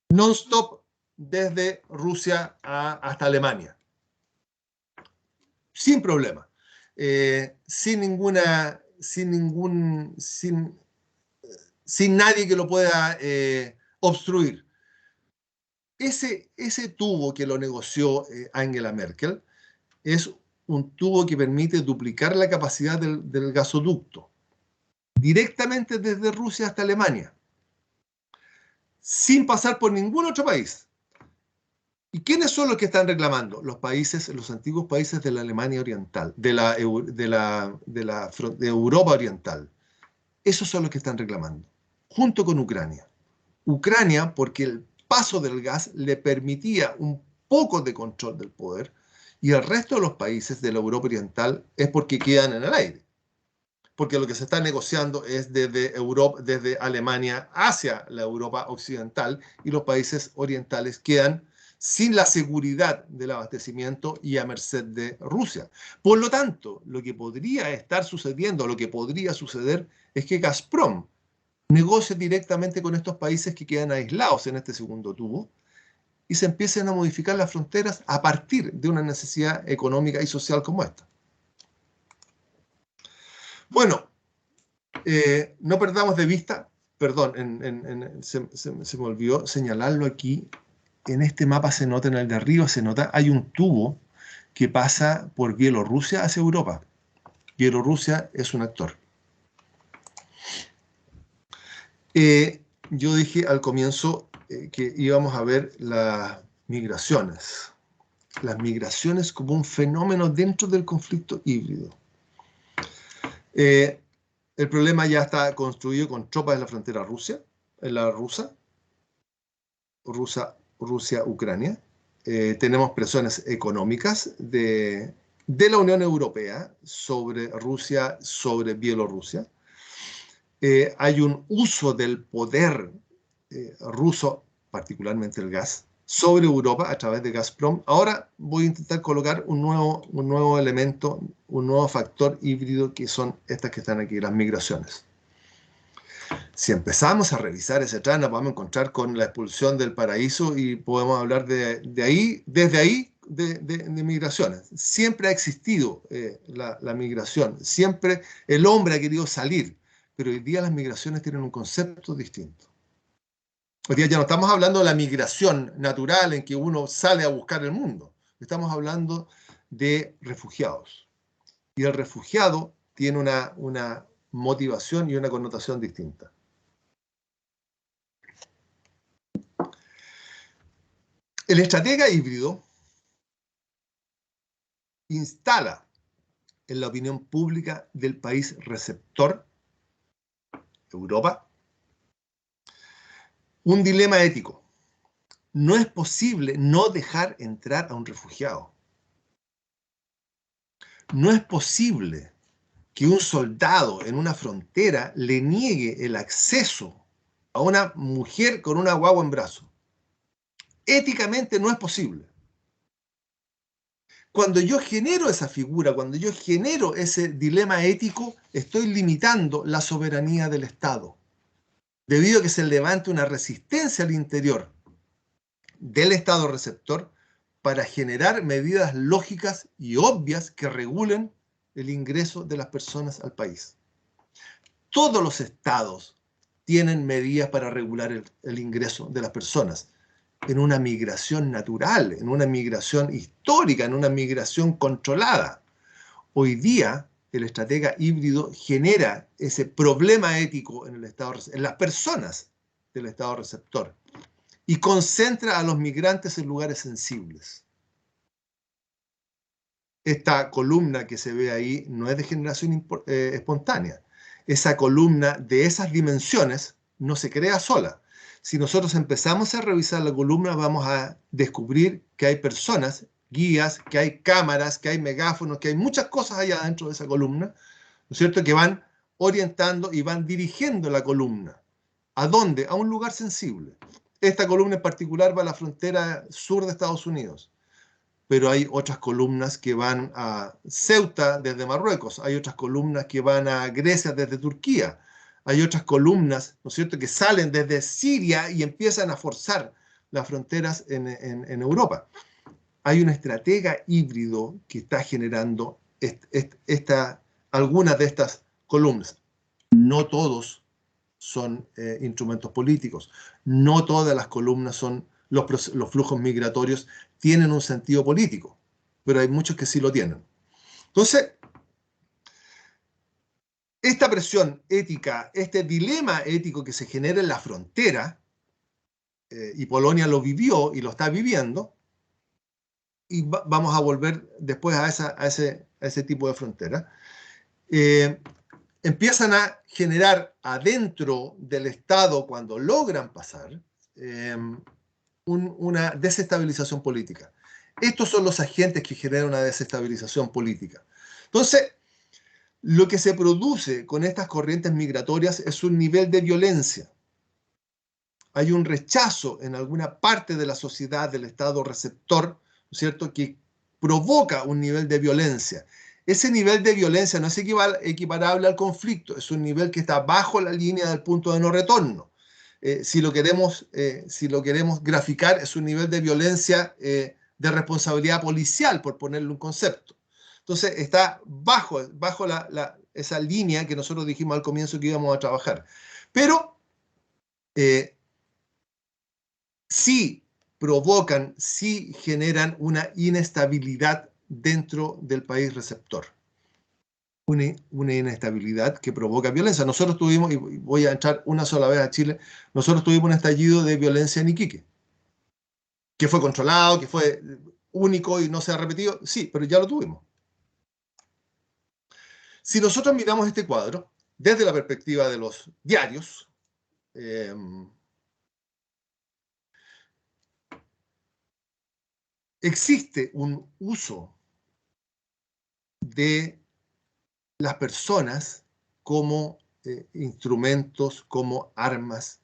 non-stop desde Rusia hasta Alemania. Sin problema. Sin nadie que lo pueda obstruir. Ese tubo que lo negoció Angela Merkel es un tubo que permite duplicar la capacidad del gasoducto directamente desde Rusia hasta Alemania, sin pasar por ningún otro país. ¿Y quiénes son los que están reclamando? Los antiguos países de la Alemania Oriental, de Europa Oriental. Esos son los que están reclamando, junto con Ucrania. Ucrania, porque el paso del gas le permitía un poco de control del poder, Y el resto de los países de la Europa Oriental es porque quedan en el aire. Porque lo que se está negociando es desde Europa, desde Alemania hacia la Europa Occidental, y los países orientales quedan sin la seguridad del abastecimiento y a merced de Rusia. Por lo tanto, lo que podría estar sucediendo, lo que podría suceder, es que Gazprom negocie directamente con estos países que quedan aislados en este segundo tubo y se empiecen a modificar las fronteras a partir de una necesidad económica y social como esta. Bueno, no perdamos de vista, perdón, se me olvidó señalarlo aquí, en este mapa se nota, en el de arriba se nota, hay un tubo que pasa por Bielorrusia hacia Europa. Bielorrusia es un actor. Yo dije al comienzo que íbamos a ver las migraciones como un fenómeno dentro del conflicto híbrido. El problema ya está construido con tropas en la frontera rusa, Rusia-Ucrania. Tenemos presiones económicas de la Unión Europea sobre Rusia, sobre Bielorrusia. Hay un uso del poder ruso, particularmente el gas, sobre Europa a través de Gazprom. Ahora voy a intentar colocar un nuevo elemento, un nuevo factor híbrido, que son estas que están aquí, las migraciones. Si empezamos a revisar ese tramo, nos vamos a encontrar con la expulsión del paraíso y podemos hablar desde ahí de migraciones. Siempre ha existido la migración, siempre el hombre ha querido salir, pero hoy día las migraciones tienen un concepto distinto. Hoy día ya no estamos hablando de la migración natural en que uno sale a buscar el mundo. Estamos hablando de refugiados. Y el refugiado tiene una motivación y una connotación distinta. El estratega híbrido instala en la opinión pública del país receptor, Europa, un dilema ético. No es posible no dejar entrar a un refugiado. No es posible que un soldado en una frontera le niegue el acceso a una mujer con una guagua en brazos. Éticamente no es posible. Cuando yo genero esa figura, cuando yo genero ese dilema ético, estoy limitando la soberanía del Estado, debido a que se levante una resistencia al interior del Estado receptor para generar medidas lógicas y obvias que regulen el ingreso de las personas al país. Todos los estados tienen medidas para regular el ingreso de las personas en una migración natural, en una migración histórica, en una migración controlada. Hoy día, el estratega híbrido genera ese problema ético en las personas del estado receptor y concentra a los migrantes en lugares sensibles. Esta columna que se ve ahí no es de generación espontánea. Esa columna de esas dimensiones no se crea sola. Si nosotros empezamos a revisar la columna, vamos a descubrir que hay personas, guías, que hay cámaras, que hay megáfonos, que hay muchas cosas allá dentro de esa columna, ¿no es cierto?, que van orientando y van dirigiendo la columna. ¿A dónde? A un lugar sensible. Esta columna en particular va a la frontera sur de Estados Unidos, pero hay otras columnas que van a Ceuta desde Marruecos, hay otras columnas que van a Grecia desde Turquía, hay otras columnas, ¿no es cierto?, que salen desde Siria y empiezan a forzar las fronteras en Europa. Hay un estratega híbrido que está generando algunas de estas columnas. No todos son instrumentos políticos, no todas las columnas son los flujos migratorios tienen un sentido político, pero hay muchos que sí lo tienen. Entonces, esta presión ética, este dilema ético que se genera en la frontera, y Polonia lo vivió y lo está viviendo, y vamos a volver después a ese tipo de frontera, empiezan a generar adentro del Estado, cuando logran pasar, una desestabilización política. Estos son los agentes que generan una desestabilización política. Entonces, lo que se produce con estas corrientes migratorias es un nivel de violencia. Hay un rechazo en alguna parte de la sociedad, del Estado receptor, ¿no es cierto?, que provoca un nivel de violencia. Ese nivel de violencia no es equiparable al conflicto, es un nivel que está bajo la línea del punto de no retorno. Si lo queremos graficar, es un nivel de violencia de responsabilidad policial, por ponerle un concepto. Entonces, está bajo esa línea que nosotros dijimos al comienzo que íbamos a trabajar. Pero sí provocan, sí generan una inestabilidad dentro del país receptor. Una inestabilidad que provoca violencia. Nosotros tuvimos, y voy a entrar una sola vez a Chile, nosotros tuvimos un estallido de violencia en Iquique, que fue controlado, que fue único y no se ha repetido, sí, pero ya lo tuvimos. Si nosotros miramos este cuadro desde la perspectiva de los diarios, existe un uso de las personas como instrumentos, como armas,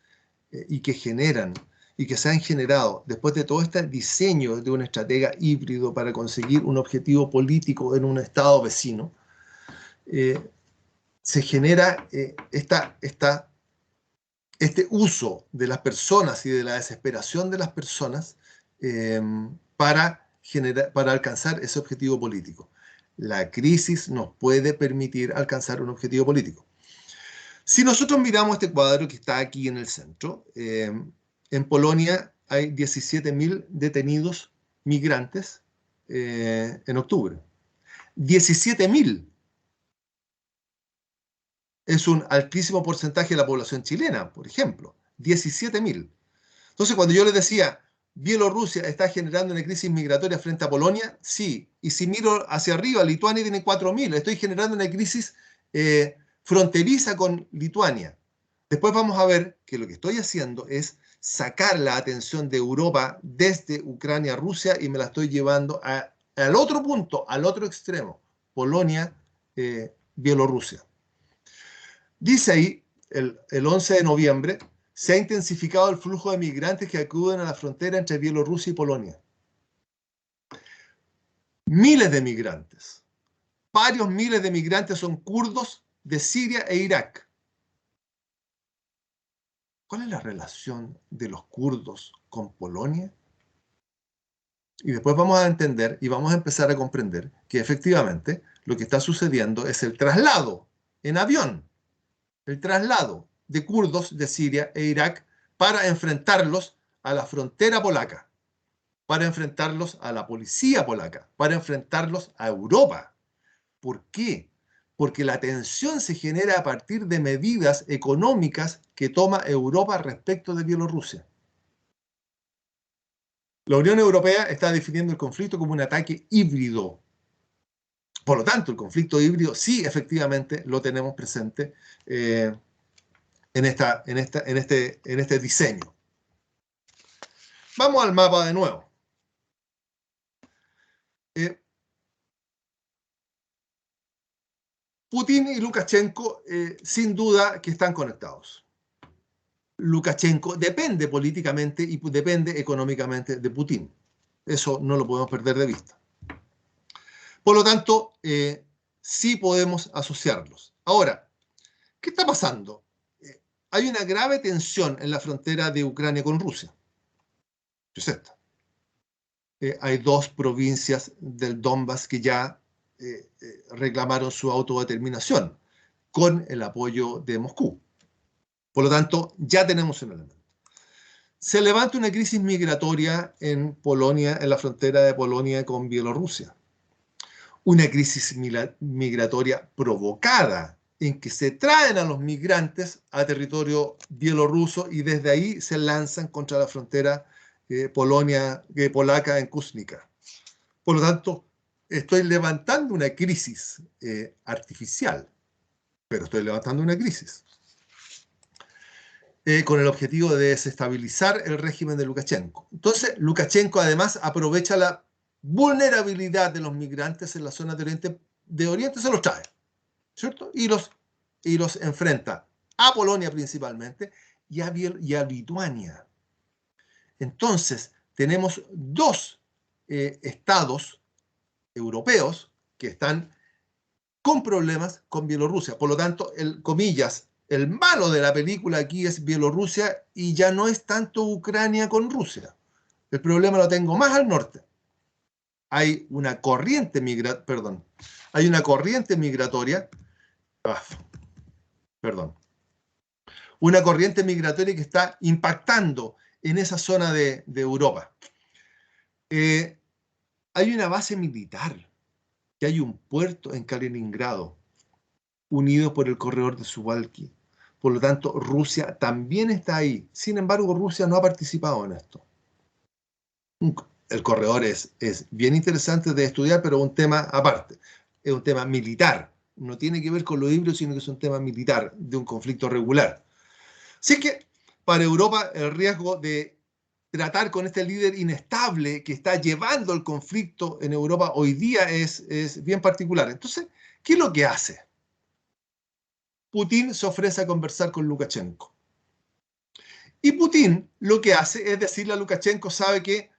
y que se han generado, después de todo este diseño de un estratega híbrido para conseguir un objetivo político en un estado vecino, se genera este uso de las personas y de la desesperación de las personas para alcanzar ese objetivo político. La crisis nos puede permitir alcanzar un objetivo político. Si nosotros miramos este cuadro que está aquí en el centro, en Polonia hay 17.000 detenidos migrantes en octubre. 17.000. Es un altísimo porcentaje de la población chilena, por ejemplo. 17.000. Entonces, cuando yo les decía, Bielorrusia está generando una crisis migratoria frente a Polonia, sí. Y si miro hacia arriba, Lituania tiene 4.000. Estoy generando una crisis fronteriza con Lituania. Después vamos a ver que lo que estoy haciendo es sacar la atención de Europa desde Ucrania a Rusia y me la estoy llevando al otro punto, al otro extremo, Polonia, Bielorrusia. Dice ahí, el 11 de noviembre, se ha intensificado el flujo de migrantes que acuden a la frontera entre Bielorrusia y Polonia. Miles de migrantes. Varios miles de migrantes son kurdos de Siria e Irak. ¿Cuál es la relación de los kurdos con Polonia? Y después vamos a entender y vamos a empezar a comprender que efectivamente lo que está sucediendo es el traslado en avión, el traslado de kurdos de Siria e Irak para enfrentarlos a la frontera polaca, para enfrentarlos a la policía polaca, para enfrentarlos a Europa. ¿Por qué? Porque la tensión se genera a partir de medidas económicas que toma Europa respecto de Bielorrusia. La Unión Europea está definiendo el conflicto como un ataque híbrido. Por lo tanto, el conflicto híbrido sí, efectivamente, lo tenemos presente en este diseño. Vamos al mapa de nuevo. Putin y Lukashenko, sin duda que están conectados. Lukashenko depende políticamente y depende económicamente de Putin. Eso no lo podemos perder de vista. Por lo tanto, sí podemos asociarlos. Ahora, ¿qué está pasando? Hay una grave tensión en la frontera de Ucrania con Rusia. ¿Qué es esta? Hay dos provincias del Donbass que ya reclamaron su autodeterminación con el apoyo de Moscú. Por lo tanto, ya tenemos un elemento. Se levanta una crisis migratoria en Polonia, en la frontera de Polonia con Bielorrusia. Una crisis migratoria provocada en que se traen a los migrantes a territorio bielorruso y desde ahí se lanzan contra la frontera polaca en Kuznica. Por lo tanto, estoy levantando una crisis artificial, pero estoy levantando una crisis con el objetivo de desestabilizar el régimen de Lukashenko. Entonces, Lukashenko además aprovecha vulnerabilidad de los migrantes en la zona de Oriente se los trae, ¿cierto? Y los enfrenta a Polonia principalmente y a Lituania. Entonces, tenemos dos estados europeos que están con problemas con Bielorrusia. Por lo tanto, comillas, el malo de la película aquí es Bielorrusia y ya no es tanto Ucrania con Rusia. El problema lo tengo más al norte. Hay una corriente migratoria, una corriente migratoria que está impactando en esa zona de Europa. Hay una base militar, que hay un puerto en Kaliningrado, unido por el corredor de Suwalki. Por lo tanto, Rusia también está ahí. Sin embargo, Rusia no ha participado en esto. El corredor es bien interesante de estudiar, pero un tema aparte. Es un tema militar. No tiene que ver con lo híbrido, sino que es un tema militar de un conflicto regular. Así que para Europa el riesgo de tratar con este líder inestable que está llevando el conflicto en Europa hoy día es bien particular. Entonces, ¿qué es lo que hace? Putin se ofrece a conversar con Lukashenko. Y Putin lo que hace es decirle a Lukashenko, sabe que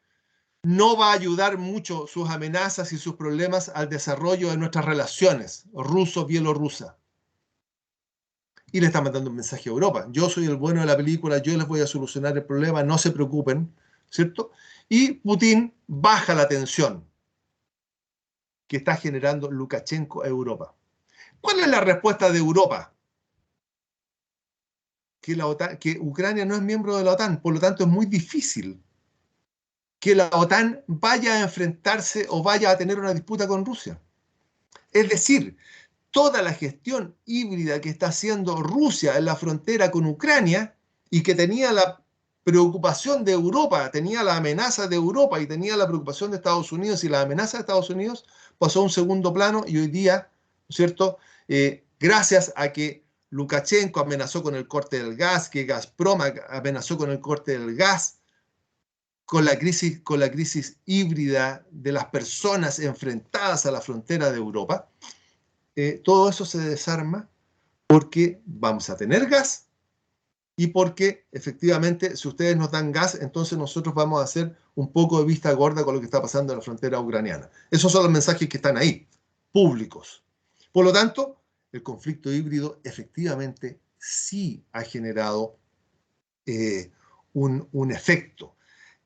no va a ayudar mucho sus amenazas y sus problemas al desarrollo de nuestras relaciones ruso-bielorrusa. Y le está mandando un mensaje a Europa. Yo soy el bueno de la película, yo les voy a solucionar el problema, no se preocupen, ¿cierto? Y Putin baja la tensión que está generando Lukashenko a Europa. ¿Cuál es la respuesta de Europa? Que Ucrania no es miembro de la OTAN, por lo tanto es muy difícil que la OTAN vaya a enfrentarse o vaya a tener una disputa con Rusia. Es decir, toda la gestión híbrida que está haciendo Rusia en la frontera con Ucrania y que tenía la preocupación de Europa, tenía la amenaza de Europa y tenía la preocupación de Estados Unidos y la amenaza de Estados Unidos, pasó a un segundo plano y hoy día, ¿cierto? Gracias a que Lukashenko amenazó con el corte del gas, que Gazprom amenazó con el corte del gas, con la crisis híbrida de las personas enfrentadas a la frontera de Europa, todo eso se desarma porque vamos a tener gas y porque efectivamente si ustedes nos dan gas, entonces nosotros vamos a hacer un poco de vista gorda con lo que está pasando en la frontera ucraniana. Esos son los mensajes que están ahí, públicos. Por lo tanto, el conflicto híbrido efectivamente sí ha generado un efecto.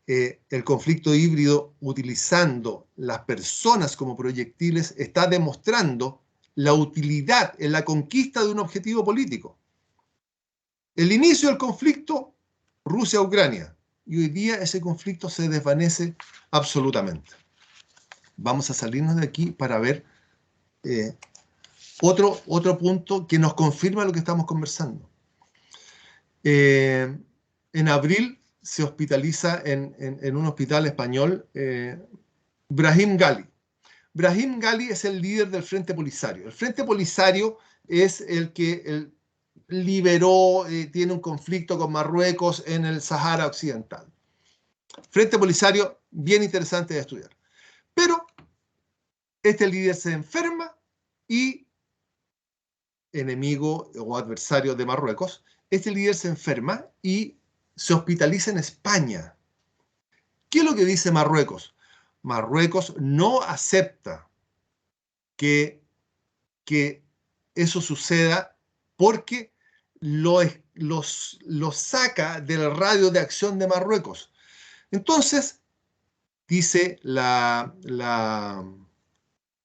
El conflicto híbrido, utilizando las personas como proyectiles, está demostrando la utilidad en la conquista de un objetivo político. El inicio del conflicto, Rusia-Ucrania, y hoy día ese conflicto se desvanece absolutamente. Vamos a salirnos de aquí para ver otro punto que nos confirma lo que estamos conversando. En abril se hospitaliza en un hospital español Brahim Gali. Brahim Gali es el líder del Frente Polisario. El Frente Polisario es el que liberó, tiene un conflicto con Marruecos en el Sahara Occidental. Frente Polisario, bien interesante de estudiar. Pero este líder se enferma y, enemigo o adversario de Marruecos, este líder se enferma y se hospitaliza en España. ¿Qué es lo que dice Marruecos? Marruecos no acepta que eso suceda porque lo saca del radio de acción de Marruecos. Entonces, dice la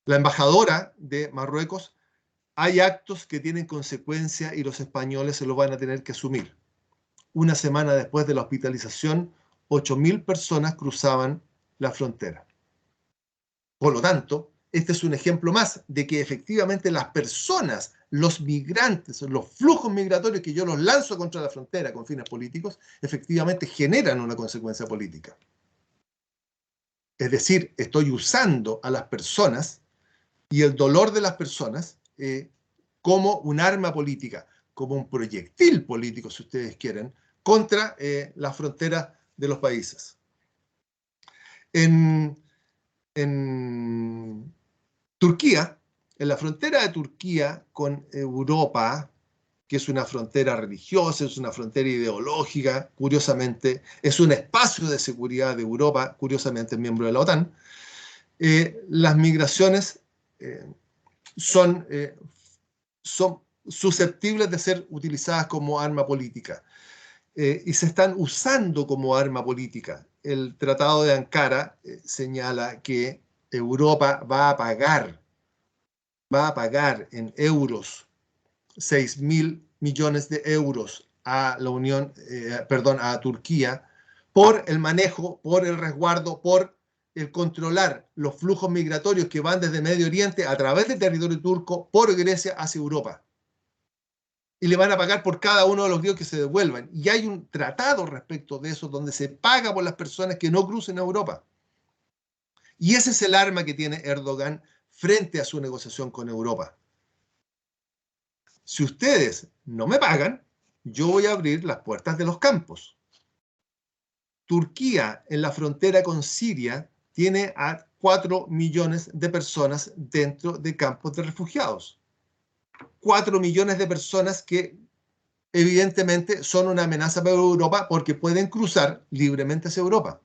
embajadora de Marruecos, hay actos que tienen consecuencia y los españoles se lo van a tener que asumir. Una semana después de la hospitalización, 8.000 personas cruzaban la frontera. Por lo tanto, este es un ejemplo más de que efectivamente las personas, los migrantes, los flujos migratorios que yo los lanzo contra la frontera con fines políticos, efectivamente generan una consecuencia política. Es decir, estoy usando a las personas y el dolor de las personas como un arma política, como un proyectil político, si ustedes quieren, contra la frontera de los países. En en Turquía, en la frontera de Turquía con Europa, que es una frontera religiosa, es una frontera ideológica, curiosamente, es un espacio de seguridad de Europa, curiosamente miembro de la OTAN, las migraciones eh, son susceptibles de ser utilizadas como arma política y se están usando como arma política. El Tratado de Ankara señala que Europa va a pagar en euros 6.000 millones de euros a la a Turquía por el manejo, por el resguardo, por el controlar los flujos migratorios que van desde Medio Oriente a través del territorio turco por Grecia hacia Europa. Y le van a pagar por cada uno de los griegos que se devuelvan. Y hay un tratado respecto de eso donde se paga por las personas que no crucen a Europa. Y ese es el arma que tiene Erdogan frente a su negociación con Europa. Si ustedes no me pagan, yo voy a abrir las puertas de los campos. Turquía, en la frontera con Siria, tiene a 4 millones de personas dentro de campos de refugiados. 4 millones de personas que evidentemente son una amenaza para Europa porque pueden cruzar libremente hacia Europa.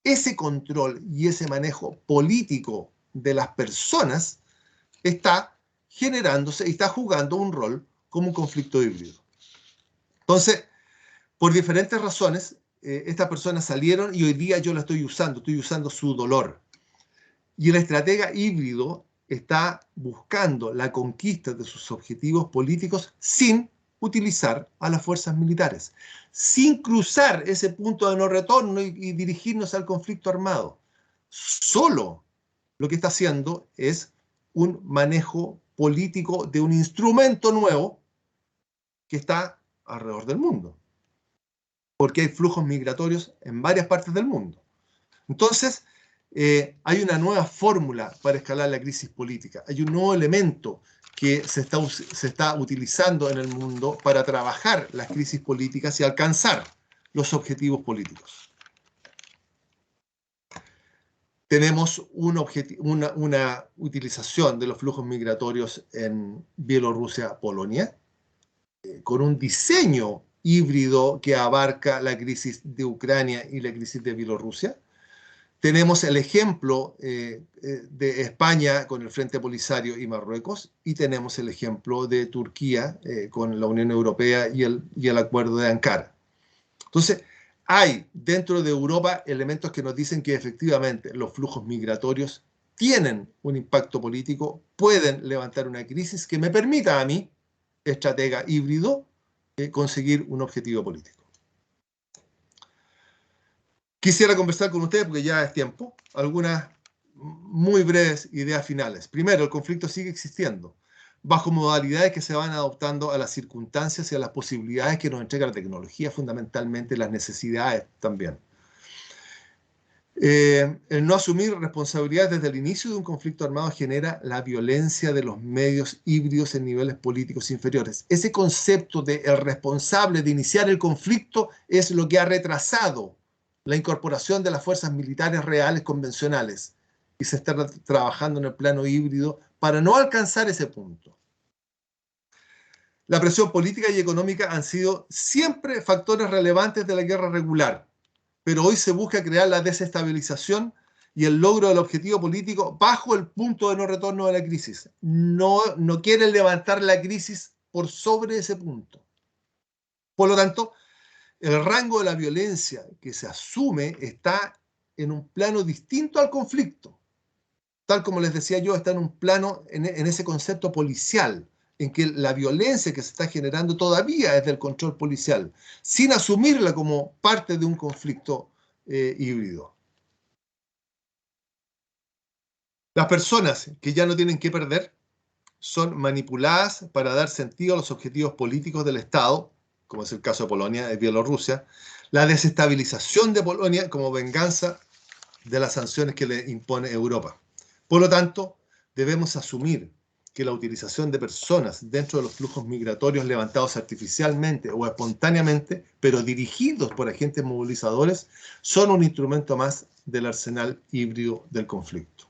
Ese control y ese manejo político de las personas está generándose y está jugando un rol como un conflicto híbrido. Entonces, por diferentes razones, estas personas salieron y hoy día yo la estoy usando su dolor. Y el estratega híbrido está buscando la conquista de sus objetivos políticos sin utilizar a las fuerzas militares, sin cruzar ese punto de no retorno y dirigirnos al conflicto armado. Solo lo que está haciendo es un manejo político de un instrumento nuevo que está alrededor del mundo, porque hay flujos migratorios en varias partes del mundo. Entonces, hay una nueva fórmula para escalar la crisis política, hay un nuevo elemento que se está utilizando en el mundo para trabajar las crisis políticas y alcanzar los objetivos políticos. Tenemos una utilización de los flujos migratorios en Bielorrusia-Polonia, con un diseño híbrido que abarca la crisis de Ucrania y la crisis de Bielorrusia. Tenemos el ejemplo de España con el Frente Polisario y Marruecos, y tenemos el ejemplo de Turquía con la Unión Europea y el Acuerdo de Ankara. Entonces, hay dentro de Europa elementos que nos dicen que efectivamente los flujos migratorios tienen un impacto político, pueden levantar una crisis que me permita a mí, estratega híbrido, conseguir un objetivo político. Quisiera conversar con ustedes, porque ya es tiempo, algunas muy breves ideas finales. Primero, el conflicto sigue existiendo, bajo modalidades que se van adoptando a las circunstancias y a las posibilidades que nos entrega la tecnología, fundamentalmente las necesidades también. El no asumir responsabilidades desde el inicio de un conflicto armado genera la violencia de los medios híbridos en niveles políticos inferiores. Ese concepto de el responsable de iniciar el conflicto es lo que ha retrasado la incorporación de las fuerzas militares reales convencionales, y se está trabajando en el plano híbrido para no alcanzar ese punto. La presión política y económica han sido siempre factores relevantes de la guerra regular, pero hoy se busca crear la desestabilización y el logro del objetivo político bajo el punto de no retorno de la crisis. No quieren levantar la crisis por sobre ese punto. Por lo tanto, el rango de la violencia que se asume está en un plano distinto al conflicto. Tal como les decía yo, está en un plano, en ese concepto policial, en que la violencia que se está generando todavía es del control policial, sin asumirla como parte de un conflicto híbrido. Las personas que ya no tienen que perder son manipuladas para dar sentido a los objetivos políticos del Estado, como es el caso de Polonia y Bielorrusia, la desestabilización de Polonia como venganza de las sanciones que le impone Europa. Por lo tanto, debemos asumir que la utilización de personas dentro de los flujos migratorios levantados artificialmente o espontáneamente, pero dirigidos por agentes movilizadores, son un instrumento más del arsenal híbrido del conflicto.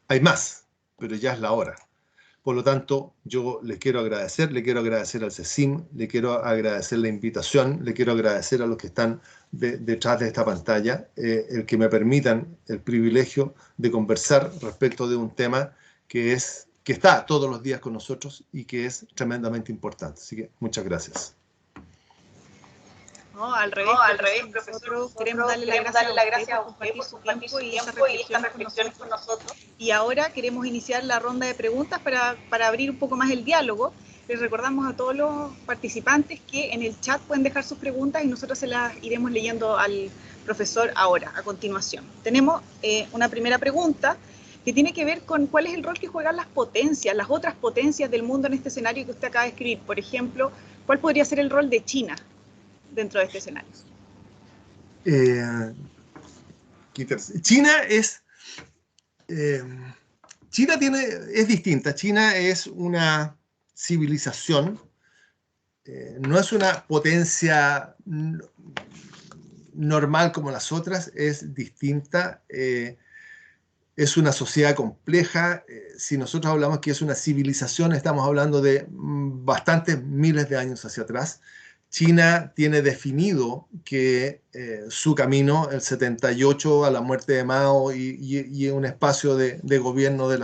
Hay más, pero ya es la hora. Por lo tanto, yo le quiero agradecer al CECIM, le quiero agradecer la invitación, le quiero agradecer a los que están detrás de esta pantalla, el que me permitan el privilegio de conversar respecto de un tema que está todos los días con nosotros y que es tremendamente importante. Así que muchas gracias. No, al revés, profesor. Nosotros queremos darle las gracias a usted por su tiempo y estas reflexiones con nosotros. Y ahora queremos iniciar la ronda de preguntas para abrir un poco más el diálogo. Les recordamos a todos los participantes que en el chat pueden dejar sus preguntas y nosotros se las iremos leyendo al profesor ahora, a continuación. Tenemos una primera pregunta que tiene que ver con cuál es el rol que juegan las potencias, las otras potencias del mundo en este escenario que usted acaba de escribir. Por ejemplo, ¿cuál podría ser el rol de China dentro de este escenario? China es distinta. China es una civilización, no es una potencia normal como las otras, es distinta, es una sociedad compleja. Si nosotros hablamos que es una civilización, estamos hablando de bastantes miles de años hacia atrás. China tiene definido que su camino, el 78 a la muerte de Mao y un espacio de gobierno de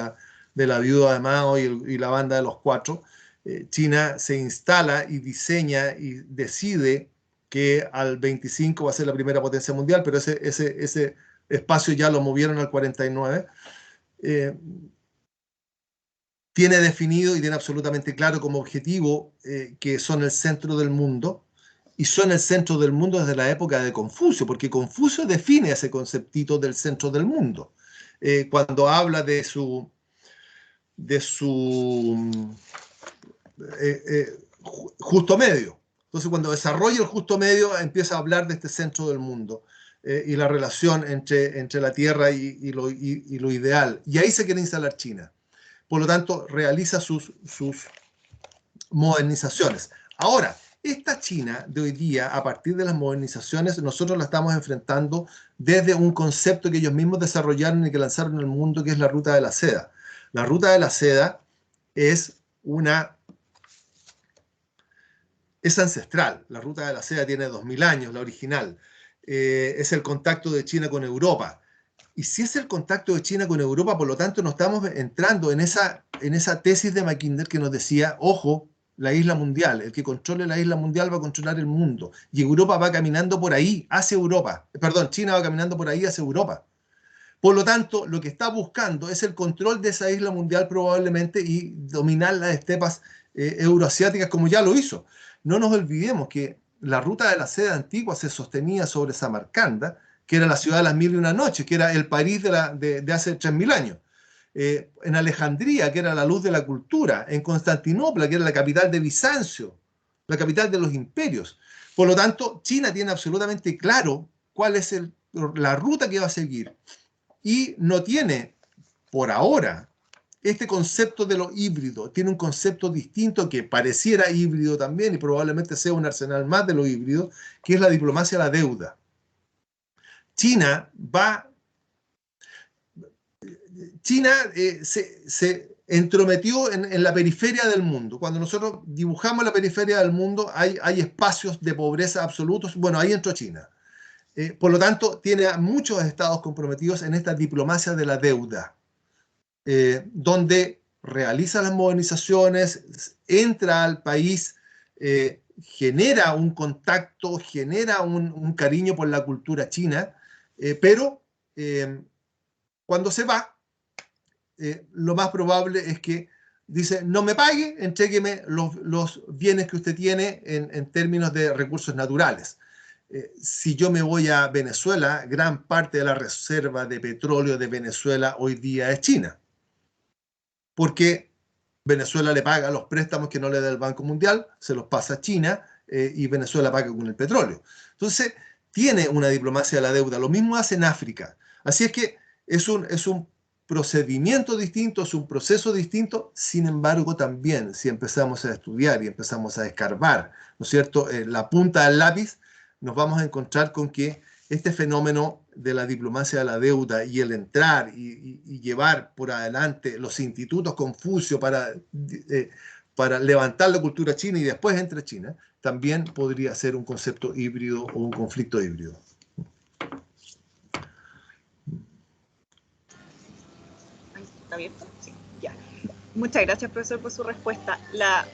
la viuda de Mao y la banda de los cuatro, China se instala y diseña y decide que al 25 va a ser la primera potencia mundial, pero ese espacio ya lo movieron al 49. Tiene definido y tiene absolutamente claro como objetivo que son el centro del mundo, y son el centro del mundo desde la época de Confucio, porque Confucio define ese conceptito del centro del mundo. Cuando habla de su justo medio. Entonces, cuando desarrolla el justo medio, empieza a hablar de este centro del mundo y la relación entre la Tierra y lo ideal. Y ahí se quiere instalar China. Por lo tanto, realiza sus modernizaciones. Ahora, esta China de hoy día, a partir de las modernizaciones, nosotros la estamos enfrentando desde un concepto que ellos mismos desarrollaron y que lanzaron al mundo, que es la ruta de la seda. La ruta de la seda es ancestral. La ruta de la seda tiene 2000 años, la original. Es el contacto de China con Europa. Y si es el contacto de China con Europa, por lo tanto, nos estamos entrando en esa tesis de Mackinder que nos decía, ojo, la isla mundial, el que controle la isla mundial va a controlar el mundo. Y Europa va caminando por ahí, hacia Europa. Perdón, China va caminando por ahí hacia Europa. Por lo tanto, lo que está buscando es el control de esa isla mundial probablemente y dominar las estepas euroasiáticas como ya lo hizo. No nos olvidemos que la ruta de la seda antigua se sostenía sobre Samarcanda, que era la ciudad de las mil y una noches, que era el París de hace 3000 años. En Alejandría, que era la luz de la cultura. En Constantinopla, que era la capital de Bizancio, la capital de los imperios. Por lo tanto, China tiene absolutamente claro cuál es la ruta que va a seguir. Y no tiene, por ahora, este concepto de lo híbrido. Tiene un concepto distinto que pareciera híbrido también y probablemente sea un arsenal más de lo híbrido, que es la diplomacia de la deuda. China se entrometió en la periferia del mundo. Cuando nosotros dibujamos la periferia del mundo, hay espacios de pobreza absolutos. Bueno, ahí entró China. Por lo tanto, tiene a muchos estados comprometidos en esta diplomacia de la deuda, donde realiza las modernizaciones, entra al país, genera un contacto, genera un cariño por la cultura china, pero cuando se va, lo más probable es que dice, no me pague, entrégueme los bienes que usted tiene en términos de recursos naturales. Si yo me voy a Venezuela, gran parte de la reserva de petróleo de Venezuela hoy día es China. Porque Venezuela le paga los préstamos que no le da el Banco Mundial, se los pasa a China y Venezuela paga con el petróleo. Entonces, tiene una diplomacia de la deuda. Lo mismo hace en África. Así es que es un procedimiento distinto, es un proceso distinto. Sin embargo, también, si empezamos a estudiar y empezamos a escarbar, ¿no es cierto?, la punta del lápiz, nos vamos a encontrar con que este fenómeno de la diplomacia de la deuda y el entrar y llevar por adelante los institutos Confucio para levantar la cultura china y después entre China, también podría ser un concepto híbrido o un conflicto híbrido. ¿Está abierto? Sí, ya. Muchas gracias, profesor, por su respuesta. La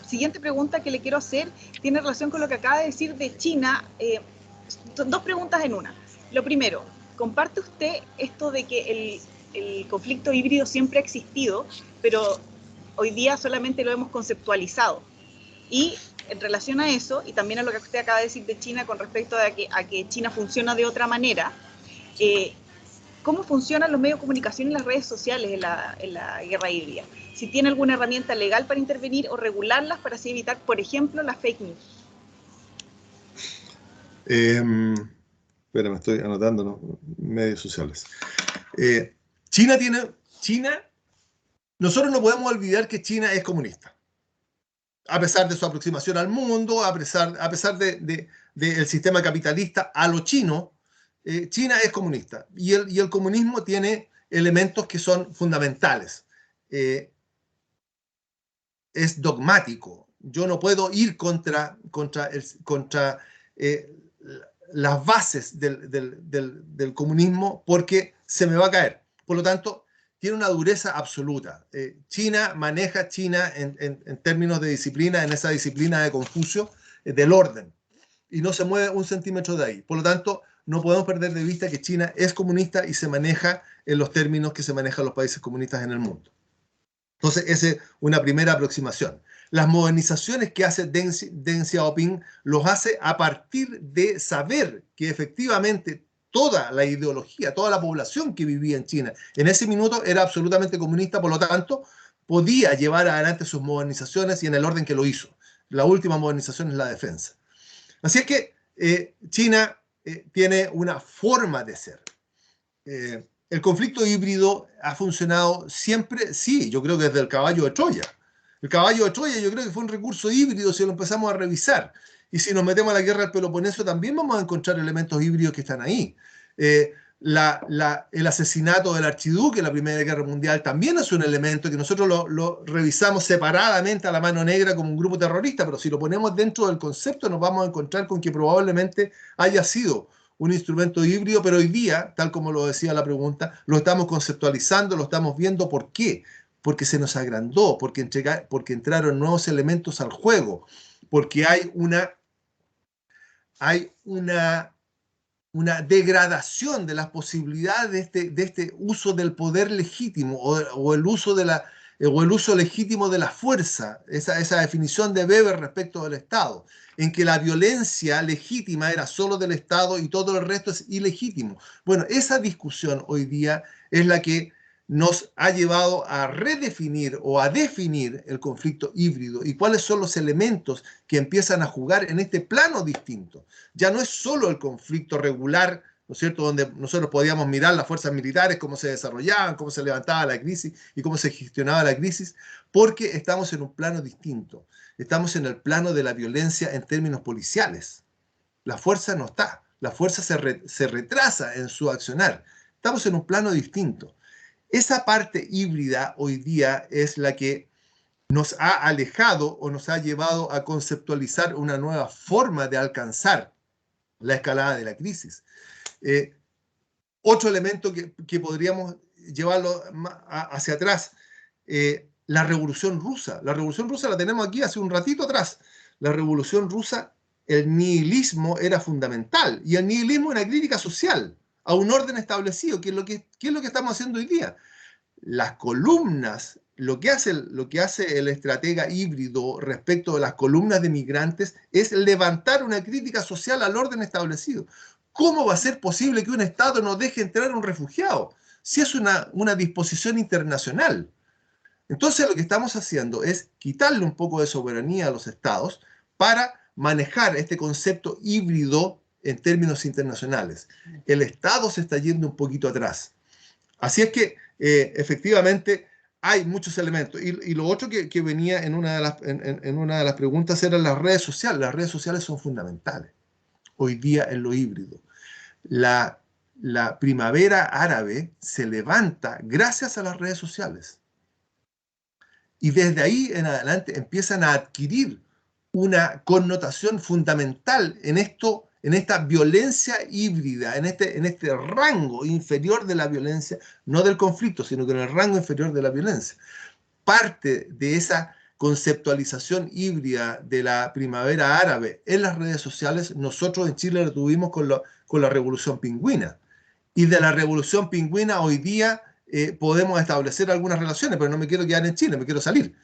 siguiente pregunta que le quiero hacer tiene relación con lo que acaba de decir de China. Dos preguntas en una. Lo primero, ¿comparte usted esto de que el conflicto híbrido siempre ha existido, pero hoy día solamente lo hemos conceptualizado? Y en relación a eso, y también a lo que usted acaba de decir de China con respecto a que China funciona de otra manera, ¿cómo funcionan los medios de comunicación y las redes sociales en la guerra híbrida? Si tiene alguna herramienta legal para intervenir o regularlas para así evitar, por ejemplo, las fake news. Espera, me estoy anotando, ¿no? Medios sociales. China, nosotros no podemos olvidar que China es comunista. A pesar de su aproximación al mundo, a pesar del sistema capitalista a lo chino, China es comunista. Y el comunismo tiene elementos que son fundamentales. Es dogmático. Yo no puedo ir contra las bases del comunismo porque se me va a caer. Por lo tanto, tiene una dureza absoluta. China maneja en términos de disciplina, en esa disciplina de Confucio, del orden, y no se mueve un centímetro de ahí. Por lo tanto, no podemos perder de vista que China es comunista y se maneja en los términos que se manejan los países comunistas en el mundo. Entonces, esa es una primera aproximación. Las modernizaciones que hace Deng Xiaoping los hace a partir de saber que efectivamente toda la ideología, toda la población que vivía en China en ese minuto era absolutamente comunista, por lo tanto, podía llevar adelante sus modernizaciones y en el orden que lo hizo. La última modernización es la defensa. Así es que China tiene una forma de ser. El conflicto híbrido ha funcionado siempre, sí, yo creo que desde el caballo de Troya. El caballo de Troya yo creo que fue un recurso híbrido si lo empezamos a revisar. Y si nos metemos a la guerra del Peloponeso también vamos a encontrar elementos híbridos que están ahí. El asesinato del archiduque en la Primera Guerra Mundial también es un elemento que nosotros lo revisamos separadamente a la mano negra como un grupo terrorista, pero si lo ponemos dentro del concepto nos vamos a encontrar con que probablemente haya sido un instrumento híbrido, pero hoy día, tal como lo decía la pregunta, lo estamos conceptualizando, lo estamos viendo. ¿Por qué? Porque se nos agrandó, porque entraron nuevos elementos al juego, porque hay una degradación de las posibilidades de este uso del poder legítimo o el uso legítimo de la fuerza, esa definición de Weber respecto del Estado, en que la violencia legítima era solo del Estado y todo el resto es ilegítimo. Bueno, esa discusión hoy día es la que nos ha llevado a redefinir o a definir el conflicto híbrido y cuáles son los elementos que empiezan a jugar en este plano distinto. Ya no es solo el conflicto regular, ¿no es cierto?, donde nosotros podíamos mirar las fuerzas militares, cómo se desarrollaban, cómo se levantaba la crisis y cómo se gestionaba la crisis, porque estamos en un plano distinto. Estamos en el plano de la violencia en términos policiales. La fuerza no está, la fuerza se retrasa en su accionar. Estamos en un plano distinto. Esa parte híbrida hoy día es la que nos ha alejado o nos ha llevado a conceptualizar una nueva forma de alcanzar la escalada de la crisis. Otro elemento que podríamos llevarlo hacia atrás, la Revolución Rusa. La Revolución Rusa la tenemos aquí hace un ratito atrás. La Revolución Rusa, el nihilismo era fundamental y el nihilismo era crítica social a un orden establecido, que es lo que estamos haciendo hoy día. Las columnas, lo que hace el estratega híbrido respecto de las columnas de migrantes es levantar una crítica social al orden establecido. ¿Cómo va a ser posible que un Estado no deje entrar a un refugiado si es una disposición internacional? Entonces lo que estamos haciendo es quitarle un poco de soberanía a los Estados para manejar este concepto híbrido en términos internacionales. El Estado se está yendo un poquito atrás. Así es que efectivamente hay muchos elementos. Y lo otro que venía en una de las preguntas eran las redes sociales. Las redes sociales son fundamentales hoy día en lo híbrido. La primavera árabe se levanta gracias a las redes sociales. Y desde ahí en adelante empiezan a adquirir una connotación fundamental en esta violencia híbrida, en este rango inferior de la violencia, no del conflicto, sino que en el rango inferior de la violencia. Parte de esa conceptualización híbrida de la primavera árabe en las redes sociales, nosotros en Chile lo tuvimos con la Revolución Pingüina. Y de la Revolución Pingüina hoy día podemos establecer algunas relaciones, pero no me quiero quedar en Chile, me quiero salir.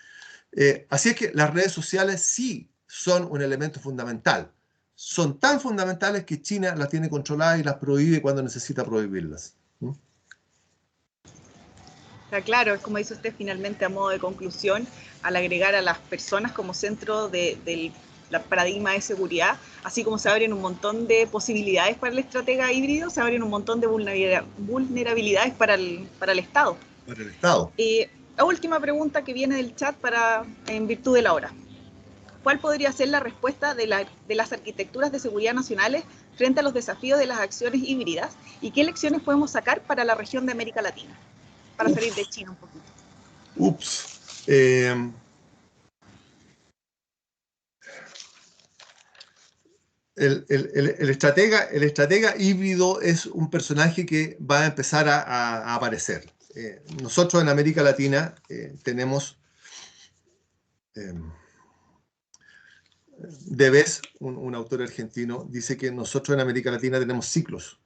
Así es que las redes sociales sí son un elemento fundamental. Son tan fundamentales que China las tiene controladas y las prohíbe cuando necesita prohibirlas. Está claro, es como dice usted finalmente a modo de conclusión, al agregar a las personas como centro del paradigma de seguridad, así como se abren un montón de posibilidades para el estratega híbrido, se abren un montón de vulnerabilidades para el Estado. Para el Estado. La última pregunta que viene del chat en virtud de la hora. ¿Cuál podría ser la respuesta de las arquitecturas de seguridad nacionales frente a los desafíos de las acciones híbridas? ¿Y qué lecciones podemos sacar para la región de América Latina? Para salir de China un poquito. El estratega híbrido es un personaje que va a empezar a aparecer. Nosotros en América Latina tenemos Debes, un autor argentino, dice que nosotros en América Latina tenemos ciclos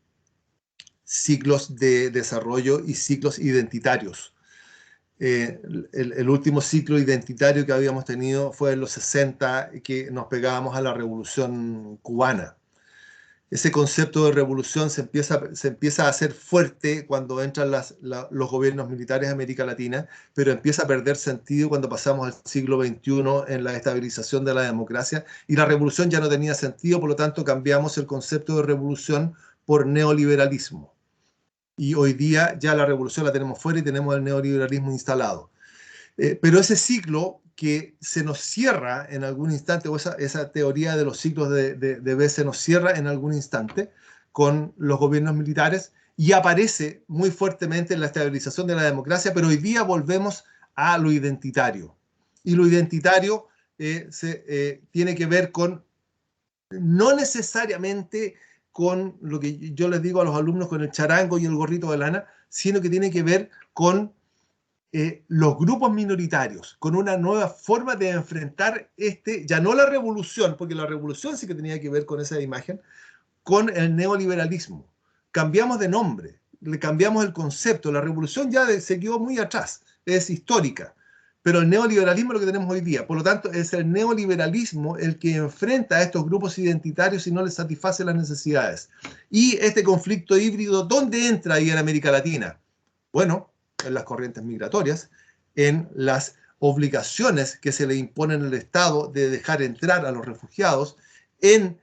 de desarrollo y ciclos identitarios. El último ciclo identitario que habíamos tenido fue en los 60, que nos pegábamos a la Revolución Cubana. Ese concepto de revolución se empieza a hacer fuerte cuando entran los gobiernos militares de América Latina, pero empieza a perder sentido cuando pasamos al siglo XXI en la estabilización de la democracia, y la revolución ya no tenía sentido, por lo tanto cambiamos el concepto de revolución por neoliberalismo. Y hoy día ya la revolución la tenemos fuera y tenemos el neoliberalismo instalado. Pero ese ciclo que se nos cierra en algún instante, o esa teoría de los ciclos de B se nos cierra en algún instante con los gobiernos militares y aparece muy fuertemente en la estabilización de la democracia, pero hoy día volvemos a lo identitario. Y lo identitario tiene que ver con, no necesariamente con lo que yo les digo a los alumnos, con el charango y el gorrito de lana, sino que tiene que ver con los grupos minoritarios, con una nueva forma de enfrentar ya no la revolución, porque la revolución sí que tenía que ver con esa imagen, con el neoliberalismo. Cambiamos de nombre, le cambiamos el concepto, la revolución ya se quedó muy atrás, es histórica, pero el neoliberalismo es lo que tenemos hoy día. Por lo tanto, es el neoliberalismo el que enfrenta a estos grupos identitarios y no les satisface las necesidades. Y este conflicto híbrido, ¿dónde entra ahí en América Latina? Bueno, en las corrientes migratorias, en las obligaciones que se le imponen al Estado de dejar entrar a los refugiados, en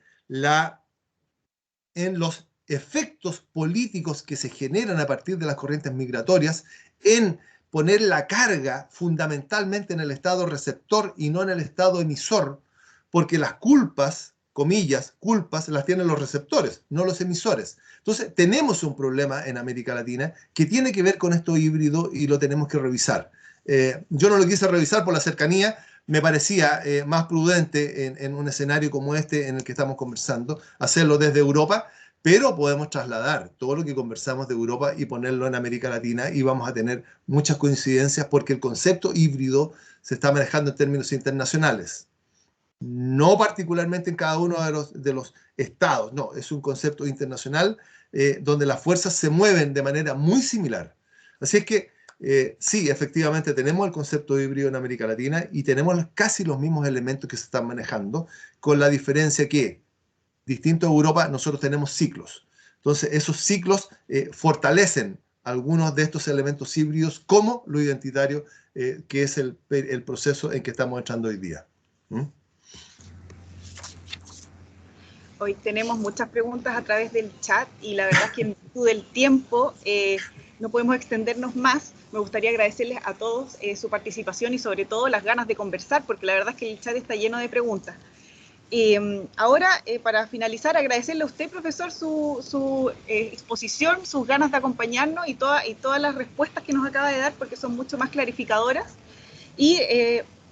los efectos políticos que se generan a partir de las corrientes migratorias, en poner la carga fundamentalmente en el Estado receptor y no en el Estado emisor, porque las culpas, comillas, culpas, las tienen los receptores, no los emisores. Entonces, tenemos un problema en América Latina que tiene que ver con esto híbrido y lo tenemos que revisar. Yo no lo quise revisar por la cercanía, me parecía más prudente en un escenario como este en el que estamos conversando, hacerlo desde Europa, pero podemos trasladar todo lo que conversamos de Europa y ponerlo en América Latina y vamos a tener muchas coincidencias porque el concepto híbrido se está manejando en términos internacionales. No particularmente en cada uno de los estados, no, es un concepto internacional donde las fuerzas se mueven de manera muy similar. Así es que sí, efectivamente tenemos el concepto híbrido en América Latina y tenemos casi los mismos elementos que se están manejando, con la diferencia que, distinto a Europa, nosotros tenemos ciclos. Entonces, esos ciclos fortalecen algunos de estos elementos híbridos, como lo identitario, que es el proceso en que estamos entrando hoy día. ¿Mm? Hoy tenemos muchas preguntas a través del chat y la verdad es que en virtud del tiempo no podemos extendernos más. Me gustaría agradecerles a todos su participación y sobre todo las ganas de conversar, porque la verdad es que el chat está lleno de preguntas. Ahora, para finalizar, agradecerle a usted, profesor, su exposición, sus ganas de acompañarnos y todas las respuestas que nos acaba de dar, porque son mucho más clarificadoras. Y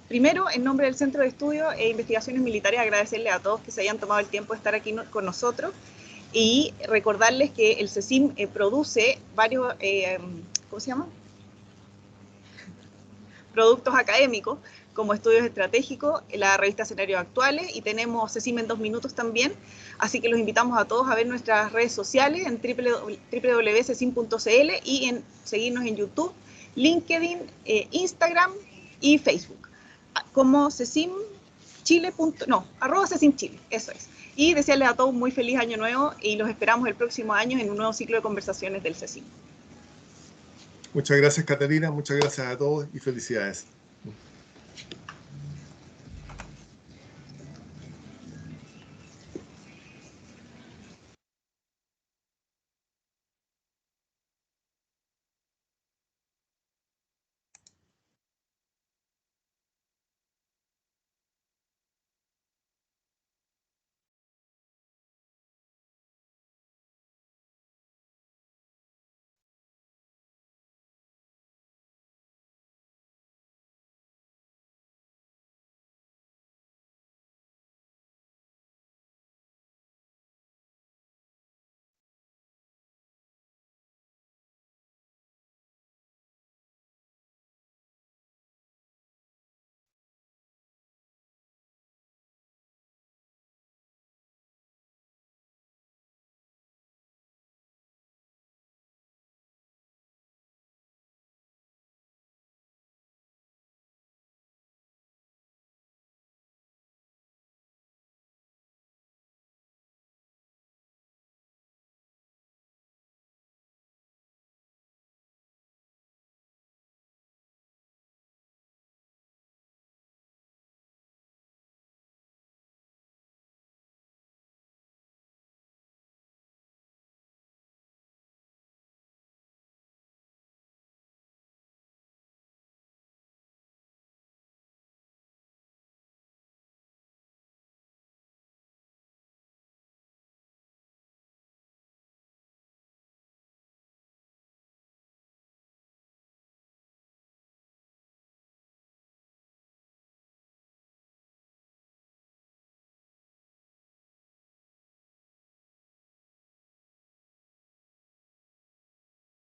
primero, en nombre del Centro de Estudios e Investigaciones Militares, agradecerle a todos que se hayan tomado el tiempo de estar aquí con nosotros y recordarles que el CECIM produce varios, ¿cómo se llama? Productos académicos, como estudios estratégicos, la revista Escenarios Actuales, y tenemos CECIM en 2 minutos también, así que los invitamos a todos a ver nuestras redes sociales en www.cecim.cl y en seguirnos en YouTube, LinkedIn, Instagram y Facebook, como @cecimchile, eso es. Y desearles a todos un muy feliz año nuevo y los esperamos el próximo año en un nuevo ciclo de conversaciones del CECIM. Muchas gracias, Catalina, muchas gracias a todos y felicidades.